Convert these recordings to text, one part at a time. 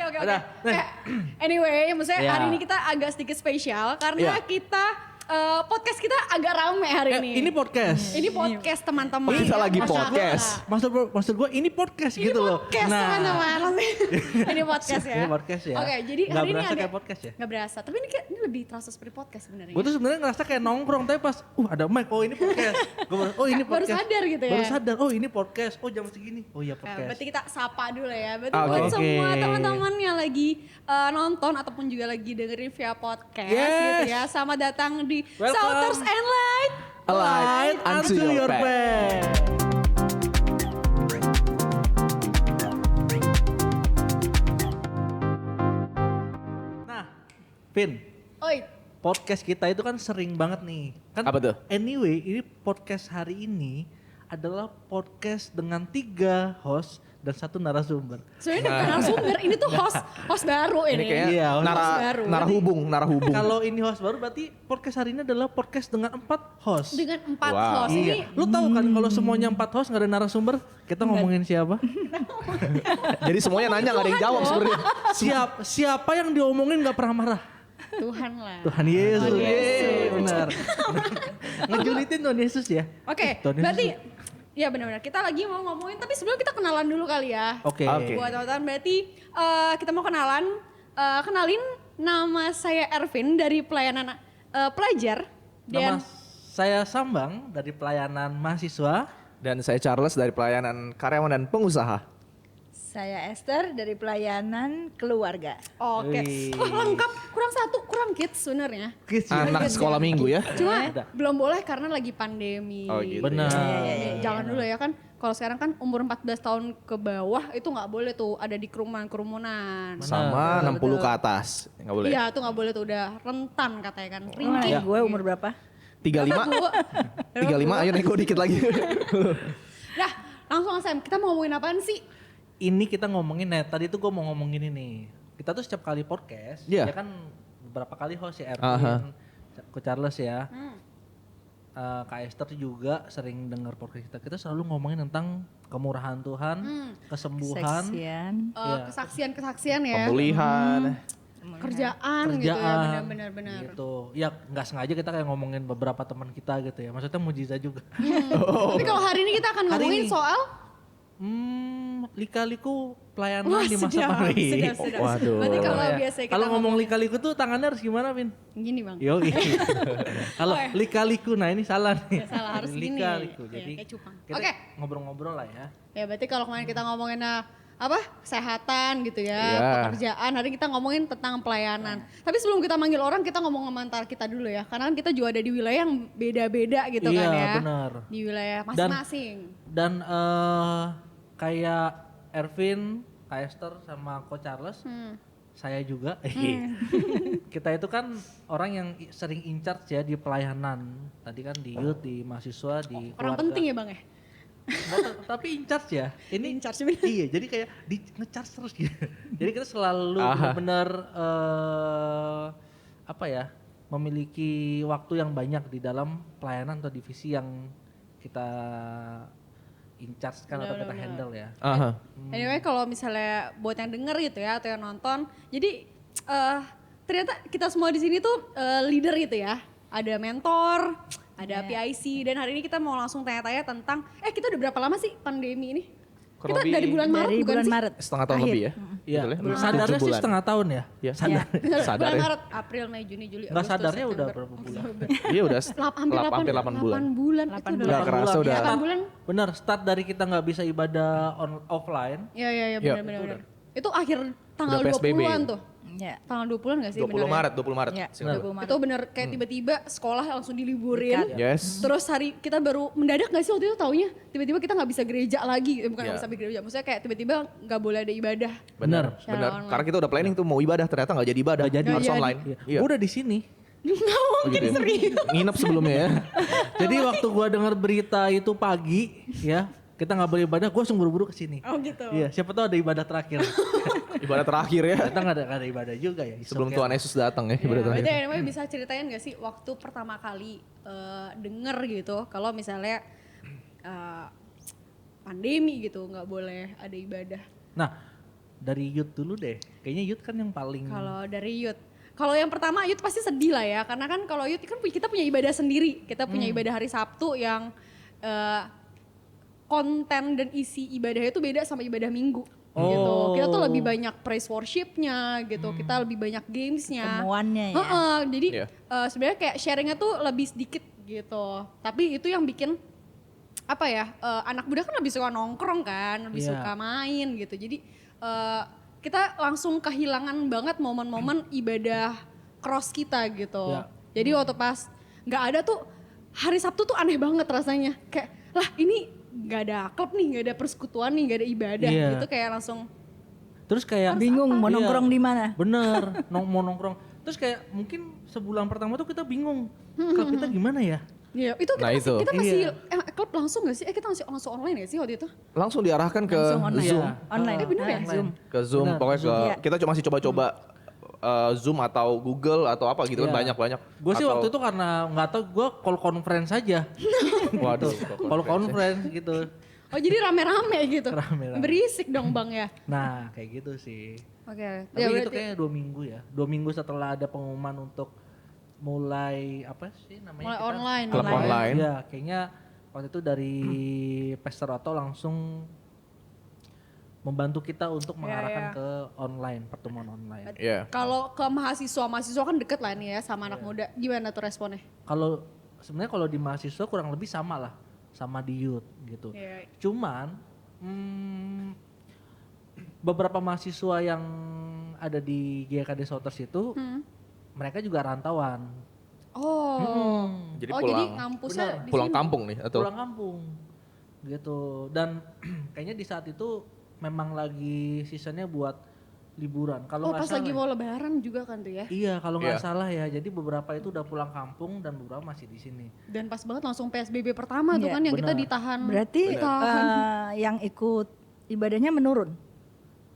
Oke. Udah. Anyway, maksudnya Ya. hari ini kita agak sedikit spesial karena kita podcast kita agak rame hari ini. Ini podcast. Ini podcast teman-teman. Kita lagi Masyarakat. podcast. Maksud gue ini podcast Ini gitu loh. podcast teman-teman. Ini podcast ya. Ini podcast ya. Oke, jadi Nggak hari ini berasa ada. kayak podcast ya? Nggak berasa, tapi ini lebih terasa seperti podcast sebenarnya. Gue tuh sebenarnya ngerasa kayak nongkrong tapi pas ada mic, oh ini podcast. Gue oh ini Baru podcast. sadar gitu ya. Baru sadar, oh ini podcast. Oh jam segini. Oh iya Nah, podcast. berarti kita sapa dulu ya. Berarti Oke. buat semua Oke. teman-teman yang lagi nonton ataupun juga lagi dengerin via podcast Yes. gitu ya. Selamat datang di Welcome. Shouters and Light. Alight unto your back. Nah, Vin, Oi, podcast kita itu kan sering banget nih. Kan Apa tuh? Anyway, ini podcast hari ini adalah podcast dengan 3 host dan 1 narasumber. sebenarnya bukan narasumber, ini tuh host baru ini. Ini kayak Iya, host baru. narahubung. Kalau ini host baru berarti podcast hari ini adalah podcast dengan 4 host. Dengan 4 Wow. host ini. Iya. Lu tahu kan kalau semuanya 4 host nggak ada narasumber, kita ngomongin siapa? Jadi semuanya nanya gak ada yang jawab sebenarnya. Siapa yang diomongin nggak pernah marah? Tuhan lah. Tuhan Yesus. Tuhan Yesus. Yeay, benar. Ngejulitin Tuhan Yesus ya. Oke, Tuhan Yesus. berarti ya benar-benar kita lagi mau ngomongin, tapi sebelum kita kenalan dulu kali ya. Oke. Oke. Buat teman-teman berarti kita mau kenalin nama saya Ervin dari pelayanan pelajar Nama dan saya Sambang dari pelayanan mahasiswa. Dan saya Charles dari pelayanan karyawan dan pengusaha. Saya Esther dari pelayanan keluarga. oke. Wih. Oh, lengkap, kurang kids sebenarnya. Kids ya. Anak sekolah minggu ya. Cuma Ada. belum boleh karena lagi pandemi. Oh, gitu. Benar. Jangan dulu ya kan. Kalau sekarang kan umur 14 tahun ke bawah itu nggak boleh tuh ada di kerumunan. Sama 60 ke atas. Gak boleh. Iya, tuh nggak boleh tuh, udah rentan katanya kan. Ringkih. Ya. Gue umur berapa? 35. 35 ayo nego dikit lagi. Nah, langsung Sam, kita mau ngomongin apaan sih? Ini kita ngomongin, tadi tuh gue mau ngomongin ini. Kita tuh setiap kali podcast, Iya. ya kan beberapa kali host ya Aha. Erwin, Ko Charles ya. Kak Esther juga sering dengar podcast kita. Kita selalu ngomongin tentang kemurahan Tuhan, kesembuhan, Seksian. Iya. Kesaksian-kesaksian ya. Pemulihan. Kerjaan gitu ya, kerjaan, benar-benar. gitu. Ya nggak sengaja kita kayak ngomongin beberapa teman kita gitu ya. Maksudnya mujizat juga. Tapi kalau hari ini kita akan Hari ngomongin ini. soal lika-liku pelayanan wah, di masa sedap, pandemi. sedap. Waduh. Berarti kalau Ya. biasa kita Kalau ngomong ngomongin- lika-liku tuh tangannya harus gimana, Vin? gini Bang. Yo, kalau Oh, ya. lika-liku, nah ini salah nih. Ya, salah, harus gini. Lika-liku. Ya, Jadi kayak cupang. kita Oke. ngobrol-ngobrol lah ya. Ya berarti kalau kemarin kita ngomongin apa? Kesehatan gitu ya, Iya. pekerjaan. Hari ini kita ngomongin tentang pelayanan. Tapi sebelum kita manggil orang, kita ngomong sama antar kita dulu ya. Karena kan kita juga ada di wilayah yang beda-beda gitu Iya, kan ya. benar. Di wilayah masing-masing. Dan kayak Ervin, Kak Esther sama Ko Charles, saya juga. Kita itu kan orang yang sering in charge ya di pelayanan. Tadi kan di youth, di mahasiswa, di Orang keluarga. penting ya Bang ya? Tapi in charge ya. Ini In charge bener. Iya, jadi kayak di nge-charge terus gitu. Jadi kita selalu Aha. benar-benar apa ya? Memiliki waktu yang banyak di dalam pelayanan atau divisi yang kita in charge kan atau kita handle ya. Aha. Anyway kalau misalnya buat yang denger gitu ya atau yang nonton, jadi ternyata kita semua di sini tuh leader gitu ya. Ada mentor, ada PIC, dan hari ini kita mau langsung tanya-tanya tentang, kita udah berapa lama sih pandemi ini? Kurang Kita lebih dari bulan Maret Dari bukan bulan sih? Maret. Setengah tahun Akhir. lebih ya. Iya, Betul ya? sadarnya 7 sih bulan. setengah tahun ya. Iya. Sadar. Sadar Bulan ya. Maret, April, Mei, Juni, Juli, Nggak Agustus, sadarnya udah September, berapa bulan? Oktober. Iya udah Hampir 8 bulan. 8 bulan. Delapan Itu Nggak kerasa udah. 8 bulan. Bener, start dari kita nggak bisa ibadah offline. Iya, Iya, benar-benar. Itu akhir tanggal Udah PSBB. 20-an tuh. Ya. Tanggal 20-an gak sih 20 bener ya? Maret, 20 Maret. Ya, Singkat. 20 Maret. Itu bener kayak tiba-tiba sekolah langsung diliburin. Yes. Terus hari kita baru mendadak gak sih waktu itu taunya tiba-tiba kita gak bisa gereja lagi. Bukan Ya. gak bisa gereja, maksudnya kayak tiba-tiba gak boleh ada ibadah. Benar, Secara benar. online. Karena kita udah planning tuh mau ibadah ternyata nggak jadi ibadah. Nggak jadi. Harus Nggak online. Iya. Iya. Udah di sini. Gak mungkin Begitu ya. serius. Nginep sebelumnya ya. Jadi waktu gua dengar berita itu pagi, ya kita nggak boleh ibadah, gua langsung buru-buru ke sini. Oh gitu. Iya, siapa tahu ada ibadah terakhir. Ibadah terakhir ya. Ternyata nggak ada ibadah juga ya. Sebelum Tuhan Yesus datang ya ibadah Berarti terakhir. anyway bisa ceritain gak sih waktu pertama kali denger gitu kalau misalnya pandemi gitu nggak boleh ada ibadah. Nah, Dari Yud dulu deh. Kayaknya Yud kan yang paling Kalau dari youth, kalau yang pertama youth pasti sedih lah ya, karena kan kalau youth kan kita punya ibadah sendiri, kita punya ibadah hari Sabtu yang konten dan isi ibadahnya itu beda sama ibadah Minggu. Gitu. Kita tuh lebih banyak praise worship-nya gitu, kita lebih banyak games-nya. Temuannya ya. Jadi Iya. sebenarnya kayak sharingnya tuh lebih sedikit gitu. Tapi itu yang bikin apa ya, anak muda kan lebih suka nongkrong kan, lebih Iya. suka main gitu. Jadi kita langsung kehilangan banget momen-momen ibadah cross kita gitu. Iya. Jadi waktu pas nggak ada tuh hari Sabtu tuh aneh banget rasanya. Kayak lah ini nggak ada klub nih, nggak ada persekutuan nih, nggak ada ibadah Iya. gitu, kayak langsung terus kayak Bingung mau Iya. nongkrong di mana. Bener, mau nongkrong. Terus kayak mungkin sebulan pertama tuh kita bingung, klub kita gimana ya? ya itu kita Nah, masih, itu. kita masih Iya. klub langsung gak sih? Kita masih langsung online gak sih waktu itu? Langsung diarahkan ke Langsung online. Zoom. Iya. Online. bener ya? Zoom. Ke Zoom, Benar, pokoknya Zoom. Iya. kita cuma masih coba-coba Zoom atau Google atau apa gitu kan Iya. banyak-banyak. Gue sih Atau- waktu itu karena nggak tahu, gue call conference aja. Waduh. Call conference gitu. Oh jadi rame-rame gitu? Rame-rame. Berisik dong Bang ya? Nah kayak gitu sih. Oke. Tapi itu kayaknya 2 minggu ya. 2 minggu setelah ada pengumuman untuk mulai apa sih namanya? mulai kita? online. Klub online. Iya, kayaknya waktu itu dari Pastor Otto langsung membantu kita untuk mengarahkan iya. ke online, pertemuan online. Iya. Kalau ke mahasiswa kan deket lah nih ya sama anak muda. Gimana tuh responnya? Kalau sebenarnya kalau di mahasiswa kurang lebih sama lah sama di youth gitu. Iya. Cuman beberapa mahasiswa yang ada di GKD Souters itu mereka juga rantauan. Oh. Jadi oh pulang. jadi ngampusnya di Pulang sini. kampung nih atau? Pulang kampung gitu. Dan kayaknya di saat itu memang lagi seasonnya buat liburan. Kalau Oh nggak pas salah, lagi mau lebaran juga kan tuh ya? iya kalau nggak Iya. salah ya. Jadi beberapa itu udah pulang kampung dan beberapa masih di sini. Dan pas banget langsung PSBB pertama tuh Iya, kan yang kita benar. ditahan. Berarti Ditahan. yang ikut ibadahnya menurun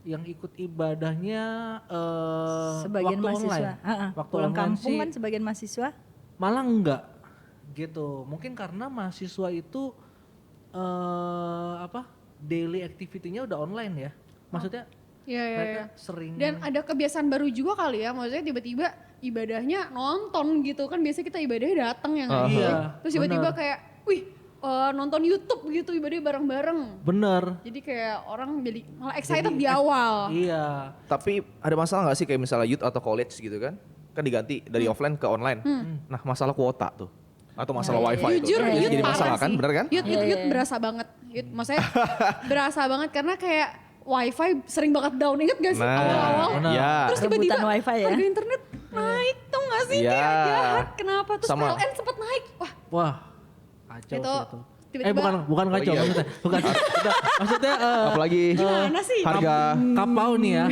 Yang ikut ibadahnya sebagian waktu mahasiswa. online. Waktu Pulang online kampung sih kan sebagian mahasiswa. malah enggak gitu. Mungkin karena mahasiswa itu daily activity-nya udah online ya. Maksudnya Iya, iya, mereka iya. sering Dan ada kebiasaan baru juga kali ya, maksudnya tiba-tiba ibadahnya nonton gitu kan, biasanya kita ibadahnya datang ya nggak sih? Iya, Terus tiba-tiba benar. kayak, wih nonton YouTube gitu ibadahnya bareng-bareng. bener. Jadi kayak orang jadi malah excited di awal. Iya. Tapi ada masalah nggak sih kayak misalnya youth atau college gitu kan? Kan diganti dari offline ke online. Nah masalah kuota tuh. Atau masalah wifi itu. Jujur, Kan Yud jadi parah masalah kan, sih. bener kan? Yud berasa banget. Maksudnya berasa banget karena kayak wifi sering banget down. Ingat gak sih awal-awal? benar. ya. Terus tiba-tiba Rebutan wifi ya? harga internet naik tuh gak sih? Iya. Kayak jahat. Kenapa? Terus Sama. PLN sempet naik. Wah Wah, kacau Itu sih itu. tiba-tiba- bukan kacau, iya. maksudnya. Bukan. maksudnya Apalagi gimana sih? harga kapau nih ya.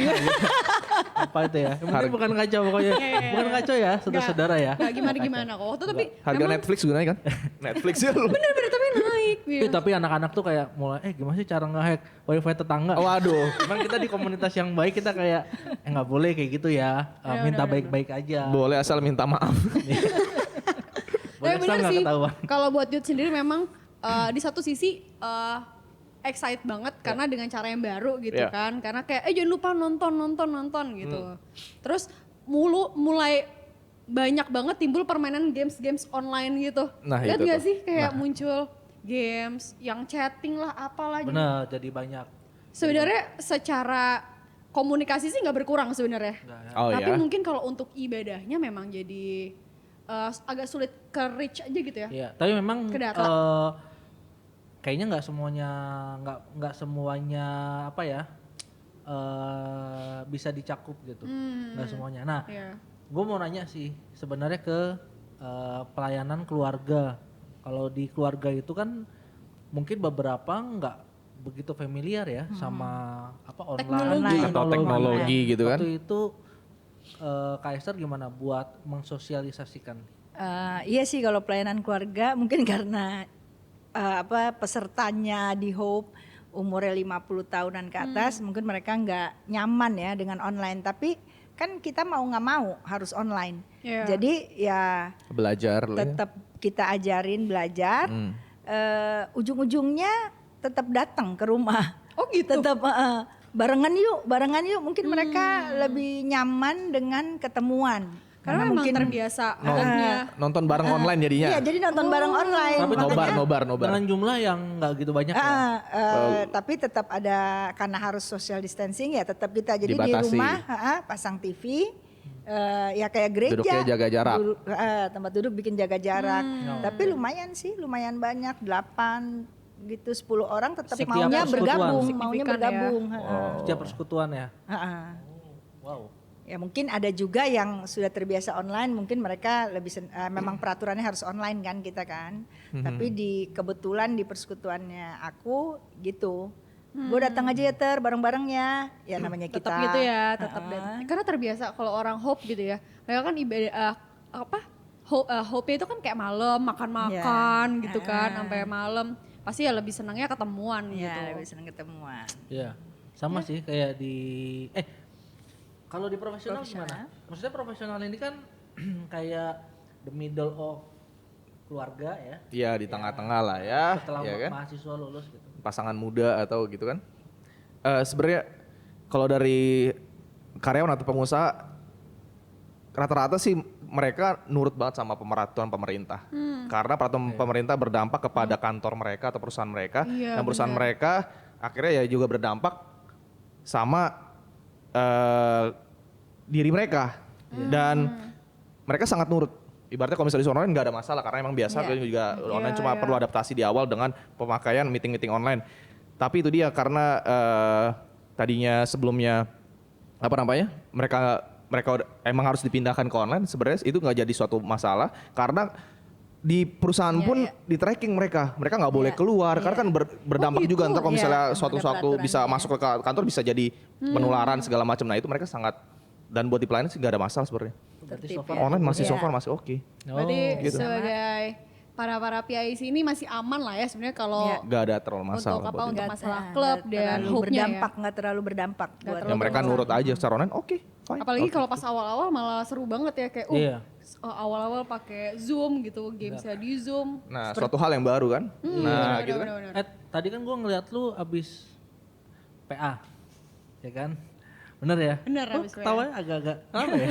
Apa itu ya? Yang penting bukan kacau pokoknya. Bukan kacau ya, saudara-saudara ya. Gak gimana-gimana kok. Waktu tapi harga memang Netflix juga naik kan? Netflix ya lu. bener-bener tapi naik. Tapi anak-anak tuh kayak mulai, gimana sih cara nge-hack wifi tetangga? Waduh. Cuman kita di komunitas yang baik kita kayak, nggak boleh kayak gitu ya. Minta baik-baik aja. Boleh asal minta maaf. Boleh Tapi asal bener nggak sih, ketahuan. kalau buat Yud sendiri memang di satu sisi excited banget karena dengan cara yang baru gitu Iya. kan. Karena kayak jangan lupa nonton gitu. Terus mulai banyak banget timbul permainan games online gitu. Nah, Lihat itu gak tuh. sih kayak muncul games yang chatting lah apalah. Jadi Bener, jadi banyak. sebenarnya secara komunikasi sih nggak berkurang sebenarnya. Nggak ya. Oh Tapi ya. mungkin kalau untuk ibadahnya memang jadi agak sulit ke reach aja gitu ya. Iya, tapi memang Ke data. kayaknya nggak semuanya apa ya bisa dicakup gitu, nggak semuanya. Nah, Iya. gue mau nanya sih sebenarnya ke pelayanan keluarga. Kalau di keluarga itu kan mungkin beberapa nggak begitu familiar ya sama apa Teknologi. Atau teknologi gitu kan. Waktu itu Kak Esther gimana buat mensosialisasikan? Iya sih kalau pelayanan keluarga mungkin karena pesertanya di Hope umurnya 50 tahunan ke atas mungkin mereka nggak nyaman ya dengan online, tapi kan kita mau nggak mau harus online. Iya. Jadi ya Belajar lah ya. tetap kita ajarin belajar, ujung-ujungnya tetap datang ke rumah. Oh gitu? Tetap barengan yuk. Mungkin mereka lebih nyaman dengan ketemuan. Karena memang terbiasa home-nya. Nonton bareng online jadinya. Iya, jadi nonton bareng online. Tapi nobar. Dengan jumlah yang nggak gitu banyak ya. Tapi tetap ada, karena harus social distancing ya tetap kita jadi Dibatasi. di rumah pasang TV. Ya kayak gereja. Duduknya jaga jarak. Tempat duduk bikin jaga jarak. Tapi lumayan banyak 8 gitu 10 orang tetap Setiap maunya persekutuan. bergabung. Setiap persekutuan ya. Wow. Ya mungkin ada juga yang sudah terbiasa online, mungkin mereka lebih memang peraturannya harus online kan kita kan. Tapi kebetulan di persekutuannya aku gitu. Gue datang aja ya bareng-bareng ya namanya kita. Tetap gitu ya, tetap karena terbiasa kalau orang hope gitu ya. Mereka kan ibadah hope-nya itu kan kayak malam makan-makan gitu kan sampai malam. Pasti ya lebih senangnya ketemuan gitu. Ya lebih senang ketemuan. Iya. Sama sih kayak di kalau di profesional gimana? Maksudnya profesional ini kan kayak the middle of keluarga ya. Iya, di tengah-tengah lah ya. Setelah ya kan? mahasiswa lulus gitu. Pasangan muda atau gitu kan. Sebenarnya kalau dari karyawan atau pengusaha rata-rata sih mereka nurut banget sama peraturan pemerintah. Karena peraturan pemerintah berdampak kepada kantor mereka atau perusahaan mereka. Dan perusahaan mereka akhirnya ya juga berdampak sama diri mereka. Dan mereka sangat nurut. Ibaratnya kalau misalnya di online nggak ada masalah karena emang biasa juga online cuma perlu adaptasi di awal dengan pemakaian meeting-meeting online. Tapi itu dia karena tadinya sebelumnya mereka emang harus dipindahkan ke online, sebenarnya itu nggak jadi suatu masalah karena di perusahaan pun di tracking mereka nggak boleh keluar karena kan berdampak juga ntar kalau misalnya suatu bisa masuk ke kantor bisa jadi penularan segala macam. Nah itu mereka sangat, dan buat di pelayanan sih nggak ada masalah sebenarnya. Berarti so far Online masih so far masih oke. Berarti gitu. sebagai para PIC ini masih aman lah ya sebenarnya kalau Nggak ada terlalu masalah. untuk buat untuk ini. masalah klub dan hope-nya ya. Nggak terlalu berdampak. buat Ya, mereka nurut aja secara online oke, fine. Apalagi kalau pas awal-awal malah seru banget ya kayak Iya. awal-awal pakai Zoom gitu, gamesnya di Zoom. Nah suatu hal yang baru kan. Nah gitu kan. Bener-bener. Tadi kan gua ngeliat lu abis PA, ya kan? Bener ya? Bener, Lu abis PA. ketawanya agak-agak apa ya?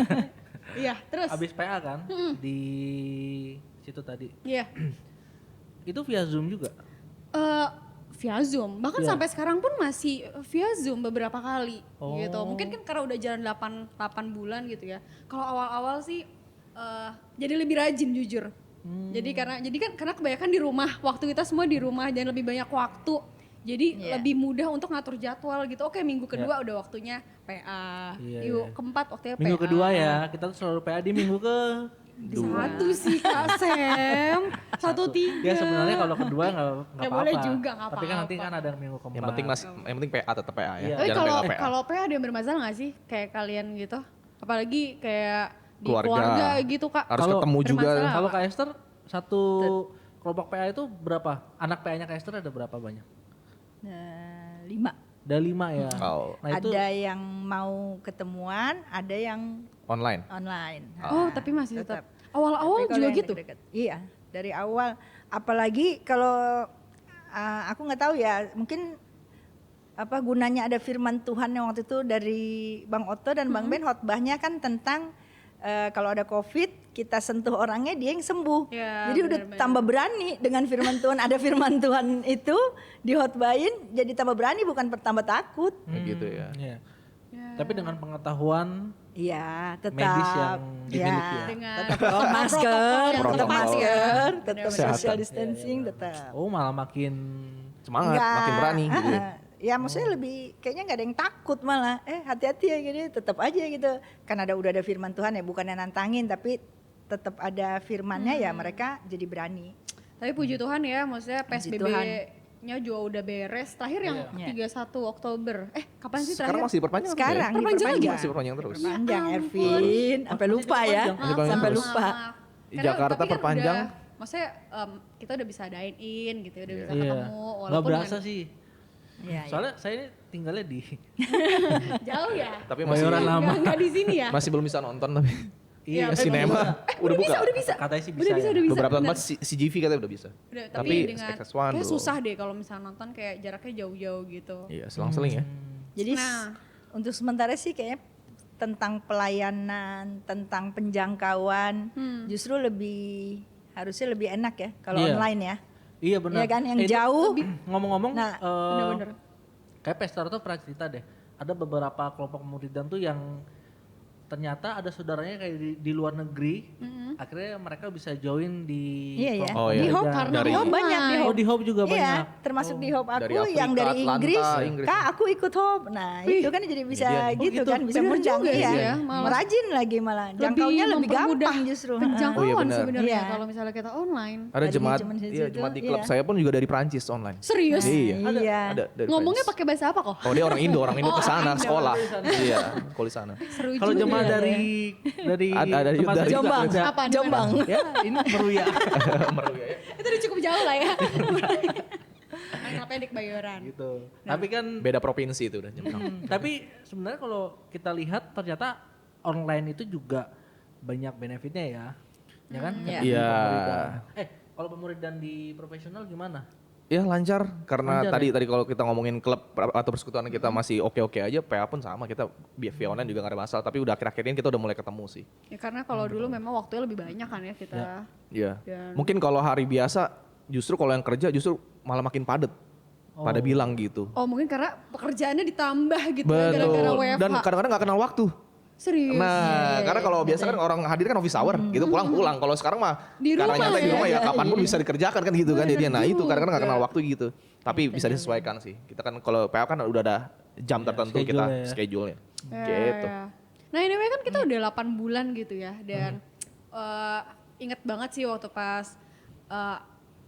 Iya, terus. Abis PA kan di situ tadi. Iya. Itu via Zoom juga. Via Zoom. Bahkan Iya. sampai sekarang pun masih via Zoom beberapa kali Oh. gitu. Mungkin kan karena udah jalan 8 bulan gitu ya. Kalau awal-awal sih jadi lebih rajin jujur. Jadi karena kebanyakan di rumah, waktu kita semua di rumah dan lebih banyak waktu. Jadi lebih mudah untuk ngatur jadwal gitu. Oke, minggu kedua udah waktunya PA. Keempat waktunya PA. Minggu kedua ya, kita tuh selalu PA di minggu ke Satu sih Kak Sam. 1-3. Ya sebenarnya kalau kedua nggak Ya apa-apa. boleh juga, nggak Tapi kan nanti apa-apa. kan ada minggu keempat. Yang penting PA tetap PA ya. Iya. Tapi Jangan PA. kalau PA ada yang bermasalah gak sih kayak kalian gitu? Apalagi kayak di Keluarga. keluarga gitu Kak. Harus Kalau ketemu juga. bermasalah. Kalau Kak Esther satu kelompok PA itu berapa? Anak PA-nya Kak Esther ada berapa banyak? 5. Ada 5 ya. Oh. Nah itu Ada yang mau ketemuan, ada yang Online. online. Oh tapi masih tetap. Tapi Awal-awal kalau juga yang gitu? deket-deket, iya, dari awal. Apalagi kalau aku nggak tahu ya, mungkin apa gunanya ada firman Tuhan yang waktu itu dari Bang Otto dan Bang Ben, khotbahnya kan tentang kalau ada COVID kita sentuh orangnya dia yang sembuh. Ya, Jadi udah benar-benar. tambah berani dengan firman Tuhan. Ada firman Tuhan itu dihotbahin, jadi tambah berani bukan tambah takut. Gitu ya. Iya. Tapi dengan pengetahuan Iya, tetap. medis yang dimiliki ya. Dengan Tetap masker, tetap Protokol. masker, tetap Kesehatan. social distancing, tetap. Oh malah makin Semangat, Enggak, makin berani gitu. Ya maksudnya lebih kayaknya nggak ada yang takut malah. Hati-hati ya gini, tetap aja gitu. Kan udah ada firman Tuhan ya, bukannya nantangin tapi tetap ada firmannya ya mereka jadi berani. Tapi puji Tuhan ya, maksudnya Puji PSBB-nya juga udah beres. Terakhir yang 31 Oktober. Kapan sih Sekarang terakhir? masih diperpanjang. Sekarang Perpanjang lagi? Masih perpanjang terus. Panjang Ya Ervin, sampai lupa ya. Sampai lupa. Di Jakarta tapi kan perpanjang. Maksudnya kita udah bisa dine in gitu, udah bisa Iya. ketemu. Nggak Walaupun berasa dengan- sih. Iya, Soalnya saya ini tinggalnya di jauh ya. Tapi masih Bayoran lama. Nggak di sini ya. masih belum bisa nonton tapi. Iya, Sinema udah buka. Udah bisa. katanya sih bisa. Udah bisa, ya. udah bisa. Beberapa bener. tempat CGV katanya udah bisa. Udah, Tapi dengan XS1 kayak belum. susah deh kalau misalnya nonton kayak jaraknya jauh-jauh gitu. Iya, selang-seling ya. Jadi Nah. untuk sementara sih kayaknya tentang pelayanan, tentang penjangkauan justru harusnya lebih enak ya kalau Iya. online ya. Iya benar. Iya kan, yang Itu jauh. Ngomong-ngomong, Nah, bener-bener. kayak Pastor tuh pernah cerita deh. Ada beberapa kelompok muridan tuh yang ternyata ada saudaranya kayak di luar negeri, akhirnya mereka bisa join di Iya ya. kelompok Oh, iya. Di Hope muridan. Karena di Hope banyak di Oh Hope. di Hope juga Iya, banyak. termasuk di Hope aku Dari yang Afrika, dari Atlanta, Inggris. Inggris. Kak, aku ikut Hope. Nah, itu kan jadi bisa Iya. gitu, gitu. kan, bisa Bener ngundang juga iya. sih ya, malah. Rajin lagi malah. Jangkaunya lebih mempermudah gampang justru. Oh, iya penjangkauan benar. sebenarnya Iya. kalau misalnya kita online. Ada Tadinya jemaat, cuman di iya situ, jemaat di klub iya. saya pun juga dari Prancis online. Serius? Iya. Iya. Ada dari Ngomongnya Prancis. pakai bahasa apa kok? Oh dia orang Indo ke sana Indo. sekolah. Iya, sekolah di sana. Seru Kalau juga jemaah ya. dari Ada tempat dari saya juga Jombang. ada. Apa? Jombang. Ya ini meruya. Meruya ya. Itu udah cukup jauh lah ya. Main pendek Bayoran. Gitu. Tapi kan Beda provinsi itu udah Jembrang. tapi sebenarnya kalau kita lihat ternyata online itu juga banyak benefitnya ya. Ya kan? Iya. Di Iya. pemuridan. Kalau pemuridan di profesional gimana? Ya lancar karena Lancar tadi kalau kita ngomongin klub atau persekutuan kita masih oke-oke aja, PA pun sama kita via online juga gak ada masalah, tapi udah akhir-akhir ini kita udah mulai ketemu sih. Ya karena kalau dulu memang waktunya lebih banyak kan ya kita. Iya. Dan- Mungkin kalau hari biasa justru kalau yang kerja justru malah makin padat. Pada bilang gitu. Oh mungkin karena pekerjaannya ditambah gitu ya gara-gara Betul. WFH. Dan kadang-kadang gak kenal waktu. Serius. Nah, karena kalau biasa kan orang hadir kan office hour gitu pulang-pulang. Kalau sekarang mah Di karena rumah nyantai di ya. rumah ya kapan pun bisa dikerjakan kan gitu kan jadinya. Nah, itu kadang-kadang nggak kenal juga. waktu gitu. Tapi bisa disesuaikan sih. Kita kan kalau PA kan udah ada jam tertentu kita schedule-nya ya. schedule-nya. Ya, Gitu. ya. Nah anyway kan kita udah 8 bulan gitu ya dan inget banget sih waktu pas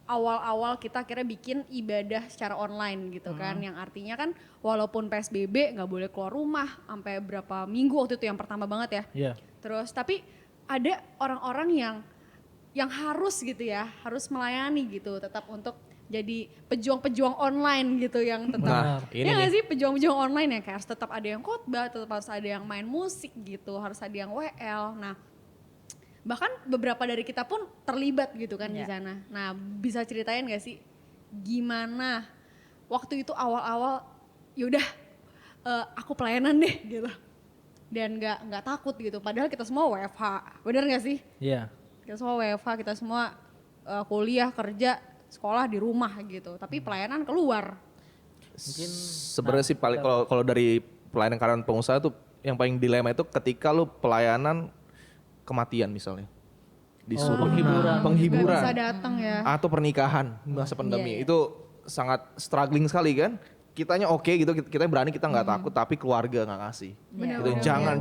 awal-awal kita akhirnya bikin ibadah secara online gitu kan yang artinya kan walaupun PSBB nggak boleh keluar rumah sampai berapa minggu waktu itu yang pertama banget ya. Iya. Terus tapi ada orang-orang yang harus gitu ya, harus melayani gitu tetap untuk jadi pejuang-pejuang online gitu yang tetap Nah, ini ya nggak nih. sih pejuang-pejuang online ya kayak harus tetap ada yang khotbah, tetap harus ada yang main musik gitu, harus ada yang WL. Nah, bahkan beberapa dari kita pun terlibat gitu kan di Ya. sana. Nah, bisa ceritain gak sih gimana waktu itu awal-awal yaudah aku pelayanan deh gitu. Dan nggak takut gitu. Padahal kita semua WFH, bener gak sih? Iya. Kita semua WFH, kita semua kuliah, kerja, sekolah di rumah gitu. Tapi pelayanan keluar. Mungkin Sebenarnya sih paling kalau dari pelayanan karyawan pengusaha tuh yang paling dilema itu ketika lu pelayanan kematian misalnya. Disuruh penghiburan. penghiburan. Gak bisa datang ya. Atau pernikahan masa pandemi itu sangat struggling sekali kan. Kitanya oke gitu, kita berani, kita nggak takut, tapi keluarga nggak ngasih. Bener, Itu bener, jangan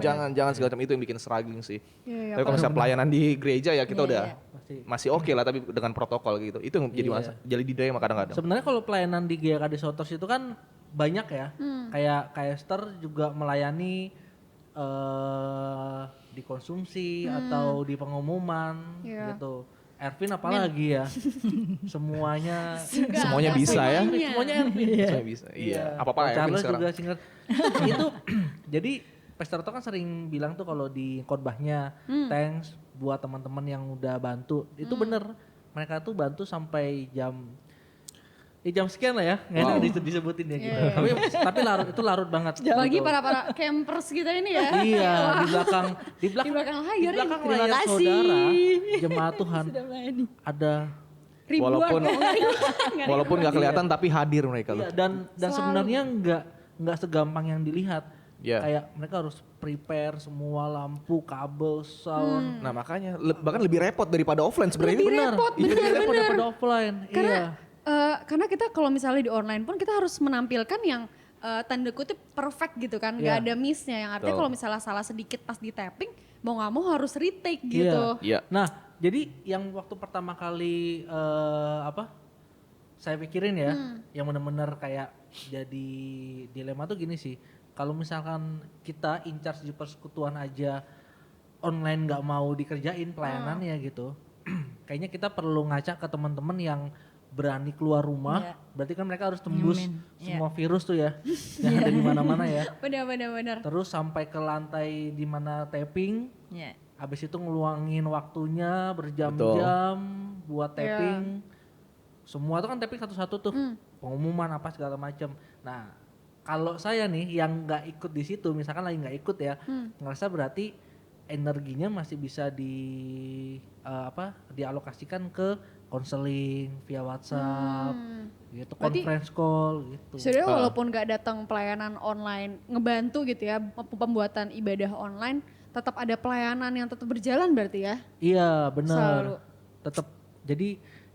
segala macam itu yang bikin struggling sih. Iya, Tapi kalau misalnya pelayanan di gereja ya kita udah Pasti. masih oke lah, tapi dengan protokol gitu. Itu yang jadi Iya. jadi dilema kadang-kadang. Sebenarnya kalau pelayanan di GKD Sotos itu kan banyak ya. Kayak Esther juga melayani di konsumsi atau di pengumuman Iya. gitu. Ervin apalagi ya. Semuanya Semuanya bisa ya. semuanya Ervin. Semuanya bisa. Iya. Apa-apa Ervin Charles sekarang. juga singer. Itu jadi Pastor Toto kan sering bilang tuh kalau di khotbahnya thanks buat teman-teman yang udah bantu. Itu bener. Mereka tuh bantu sampai jam sekian lah ya, nggak enak disebutin ya gitu. Tapi itu larut banget. Bagi gitu. para campers kita ini ya. Iya, di Di belakang layar di belakang ini. Terima layar kasih. saudara, jemaat Tuhan ada Ribuan. Walaupun nggak kelihatan tapi hadir mereka loh. iya, dan sebenarnya nggak segampang yang dilihat. Iya. Kayak mereka harus prepare semua lampu, kabel, sound. Nah makanya bahkan lebih repot daripada offline sebenarnya Lebih ini. repot, Iya, lebih repot daripada offline. Iya. Karena kita kalau misalnya di online pun kita harus menampilkan yang tanda kutip perfect gitu kan, nggak Iya. ada missnya. Yang artinya Betul. kalau misalnya salah sedikit pas di tapping, mau nggak mau harus retake gitu. Iya. Nah, jadi yang waktu pertama kali saya pikirin ya, yang benar-benar kayak jadi dilema tuh gini sih. Kalau misalkan kita in charge di persekutuan aja online nggak mau dikerjain pelayanannya gitu, kayaknya kita perlu ngacak ke teman-teman yang berani keluar rumah. Iya. Berarti kan mereka harus tembus Amin. semua virus tuh ya, yang ada di mana-mana ya. Benar. Terus sampai ke lantai di mana tapping. Iya. Habis itu ngeluangin waktunya berjam-jam buat tapping. Semua tuh kan tapping satu-satu tuh. Pengumuman apa segala macam. Nah, kalau saya nih yang nggak ikut di situ, misalkan lagi nggak ikut ya, ngerasa berarti energinya masih bisa dialokasikan ke konseling via WhatsApp, gitu, Berarti conference call gitu. sebenarnya walaupun nggak datang pelayanan online ngebantu gitu ya pembuatan ibadah online, tetap ada pelayanan yang tetap berjalan berarti ya. Iya Selalu. benar. Tetap jadi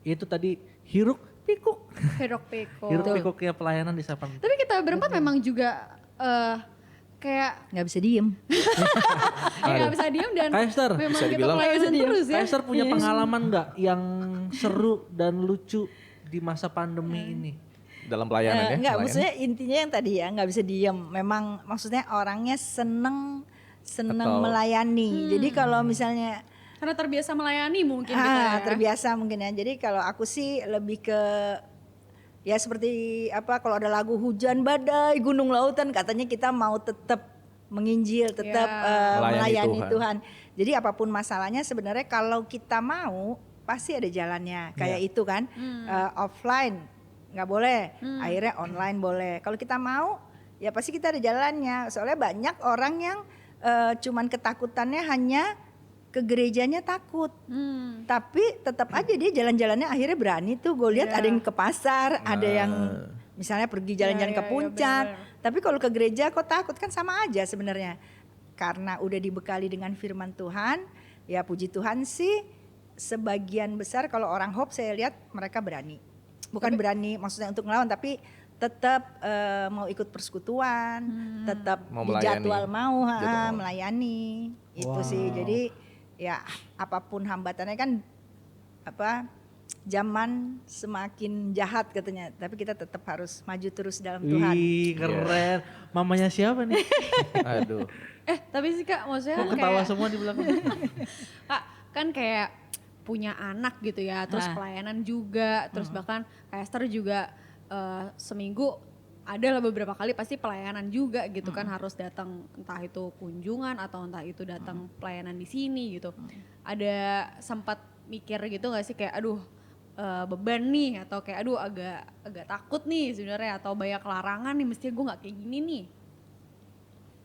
itu tadi hiruk pikuk. Hiruk pikuk. Hiruk pikuknya pelayanan di Sapan. Tapi kita berempat memang juga kayak Nggak bisa diem. nggak bisa diam dan Kaister, memang bisa kita dibilang. pelayanan terus ya. Kaiser punya pengalaman nggak yang seru dan lucu di masa pandemi ini? Dalam pelayanan ya. Enggak, pelayanan. maksudnya intinya yang tadi ya nggak bisa diem. Memang maksudnya orangnya seneng Atau- melayani. Jadi kalau misalnya Karena terbiasa melayani mungkin kita ya. terbiasa mungkin ya. Jadi kalau aku sih lebih ke ya seperti apa kalau ada lagu hujan badai gunung lautan katanya kita mau tetap menginjil, tetap Ya. Melayani melayani Tuhan. Tuhan. Jadi apapun masalahnya sebenarnya kalau kita mau pasti ada jalannya. Kayak itu kan offline nggak boleh, akhirnya online boleh. Kalau kita mau ya pasti kita ada jalannya. Soalnya banyak orang yang cuman ketakutannya hanya ke gerejanya takut. Tapi tetap aja dia jalan-jalannya akhirnya berani tuh. Gue lihat ada yang ke pasar, ada yang misalnya pergi jalan-jalan ke puncak. Tapi kalau ke gereja kok takut, kan sama aja sebenarnya. Karena udah dibekali dengan firman Tuhan, ya puji Tuhan sih sebagian besar kalau orang Hope saya lihat mereka berani. Bukan berani maksudnya untuk ngelawan, tapi tetap mau ikut persekutuan, tetap Mau di melayani. jadwal mau Jadwal. melayani. Itu Wow. sih. Jadi ya apapun hambatannya kan apa zaman semakin jahat katanya, tapi kita tetap harus maju terus dalam Tuhan. Wih keren. Mamanya siapa nih? Aduh. Tapi sih Kak maksudnya Kok ketawa kayak semua di belakang? Kak kan kayak punya anak gitu ya, terus pelayanan juga, terus bahkan Kak Esther juga seminggu ada lah beberapa kali pasti pelayanan juga gitu kan, harus datang entah itu kunjungan atau entah itu datang pelayanan di sini gitu. Ada sempat mikir gitu nggak sih kayak aduh beban nih atau kayak aduh agak takut nih sebenarnya atau banyak larangan nih mestinya gue nggak kayak gini nih.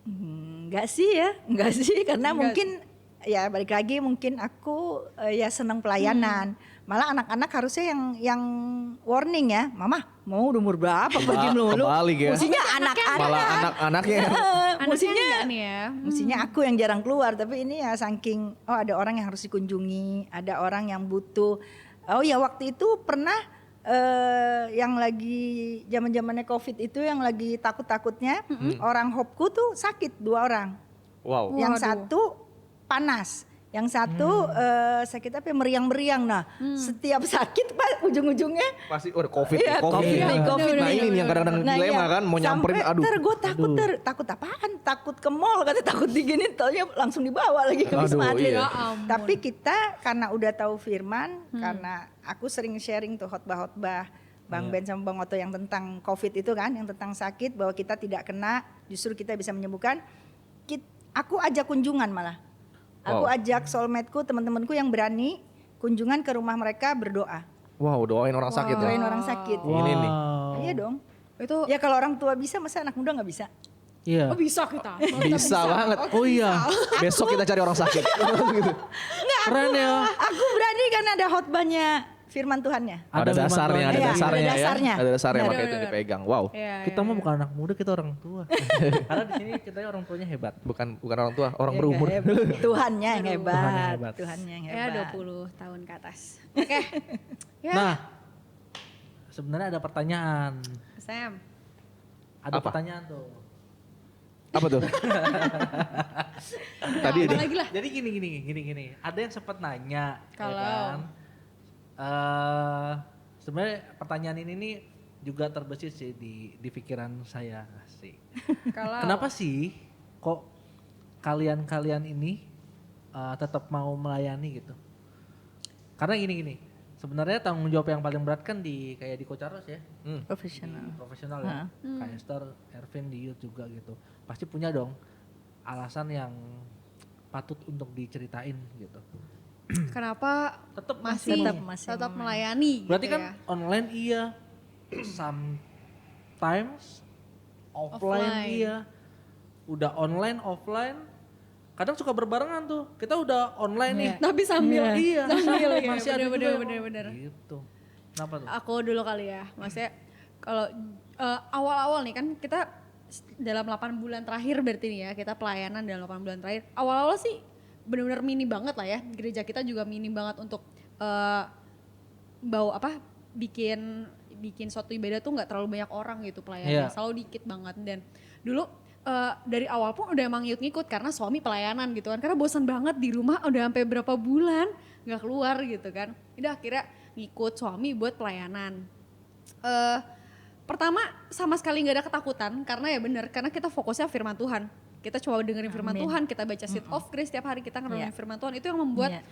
Enggak sih ya, enggak sih karena Enggak. mungkin ya balik lagi mungkin aku ya senang pelayanan. Malah anak-anak harusnya yang warning ya, Mama mau umur berapa pergi melulu? Kebalik ya. Mestinya anak-anak. Malah anak-anaknya. Anaknya enggak nih ya. Mestinya aku yang jarang keluar, tapi ini ya saking ada orang yang harus dikunjungi, ada orang yang butuh. Oh ya waktu itu pernah yang lagi zaman-zamannya Covid itu yang lagi takut-takutnya orang Hopku tuh sakit 2 orang. Wow. Yang Waduh. satu panas, yang satu sakit apa ya, meriang-meriang. Nah, setiap sakit Pak ujung-ujungnya Pasti udah Covid iya, nih, Covid Covid nih. nih, Covid Nah nih. ini nih yang kadang-kadang dilema iya. kan mau nyamperin Sampai, aduh. gue takut takut apaan? Takut ke mall kata takut digini, taunya langsung dibawa lagi ke Wisma Aduh, Atlet. iya. Ya ampun. Tapi kita karena udah tahu firman, karena aku sering sharing tuh khotbah-khotbah Bang Ben sama Bang Oto yang tentang Covid itu kan, yang tentang sakit bahwa kita tidak kena, justru kita bisa menyembuhkan. Aku ajak kunjungan malah. Aku Wow. ajak soulmate-ku, teman-temanku yang berani kunjungan ke rumah mereka berdoa. Wow, doain orang sakit ya. Doain orang sakit. Ini nih. Iya dong. Itu Ya kalau orang tua bisa, masa anak muda nggak bisa? Iya. bisa kita. Bisa banget. Oh iya. Besok kita cari orang sakit. Gitu. Keren ya. Aku berani karena ada khotbahnya firman Tuhannya. Ada firman dasarnya, ada Tuhan. Iya, dasarnya ada ya. dasarnya. Ada dasarnya Benar, makanya itu benar. dipegang. Wow. Iya, Kita mah bukan anak muda, kita orang tua. Karena di sini kita orang tuanya hebat. Bukan orang tua, orang Ya, berumur. nggak hebat. Tuhannya yang Tuhannya hebat. hebat. Tuhannya yang Ya hebat. 20 tahun ke atas. Oke. Ya. Nah, sebenarnya ada pertanyaan. Sam. Ada Apa? pertanyaan tuh. Apa tuh? Tadi apa ada. lagi lah. Jadi gini. Ada yang sempat nanya, Kalau- ya kan? Sebenarnya pertanyaan ini nih juga terbesit sih di pikiran saya sih. Kalau Kenapa sih kok kalian ini tetap mau melayani gitu? Karena gini. Sebenarnya tanggung jawab yang paling berat kan kayak di Coach Charles ya. Profesional. Di profesional ya. Kayak Esther, Ervin di youth juga gitu. Pasti punya dong alasan yang patut untuk diceritain gitu. kenapa Tetap masih masih tetap mau melayani Berarti gitu kan ya. online iya, sometimes offline iya. Udah online, offline. Kadang suka berbarengan tuh. Kita udah online nih. Tapi sambil Iya. sambil ya. Masih ada juga yang Bener. Gitu. Kenapa tuh? Aku dulu kali ya. Maksudnya kalau awal-awal nih kan kita dalam 8 bulan terakhir berarti nih ya, kita pelayanan dalam 8 bulan terakhir. Awal-awal sih benar-benar mini banget lah ya. Gereja kita juga mini banget untuk bikin suatu ibadah tuh nggak terlalu banyak orang gitu pelayannya. Selalu dikit banget. Dan dulu dari awal pun udah emang ngikut karena suami pelayanan gitu kan. Karena bosan banget di rumah udah sampai berapa bulan nggak keluar gitu kan. Udah akhirnya ngikut suami buat pelayanan. Pertama sama sekali nggak ada ketakutan karena ya benar karena kita fokusnya firman Tuhan. Kita coba dengerin firman Tuhan, kita baca Seed of Grace setiap hari, kita ngerenungin firman Tuhan. Itu yang membuat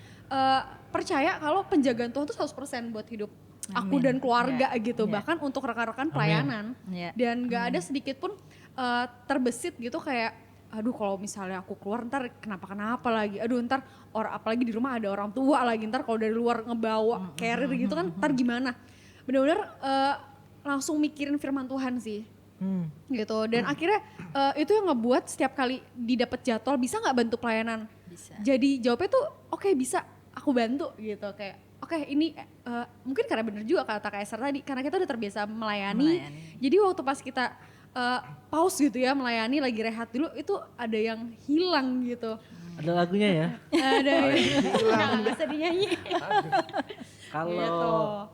percaya kalau penjagaan Tuhan itu 100% buat hidup aku dan keluarga gitu. Bahkan untuk rekan-rekan pelayanan. Dan gak ada sedikit pun terbesit gitu kayak, aduh kalau misalnya aku keluar ntar kenapa lagi. Aduh ntar apalagi di rumah ada orang tua lagi. Ntar kalau dari luar ngebawa carrier gitu kan ntar gimana. Benar-benar langsung mikirin firman Tuhan sih. Gitu dan akhirnya itu yang ngebuat setiap kali didapet jadwal bisa nggak bantu pelayanan bisa. Jadi jawabnya tuh oke, bisa aku bantu gitu kayak oke, ini mungkin karena bener juga kata Kak Esther tadi karena kita udah terbiasa melayani. Jadi waktu pas kita pause gitu ya melayani lagi rehat dulu itu ada yang hilang gitu. Ada lagunya ya? Ada yang hilang nggak bisa dinyanyi. Kalau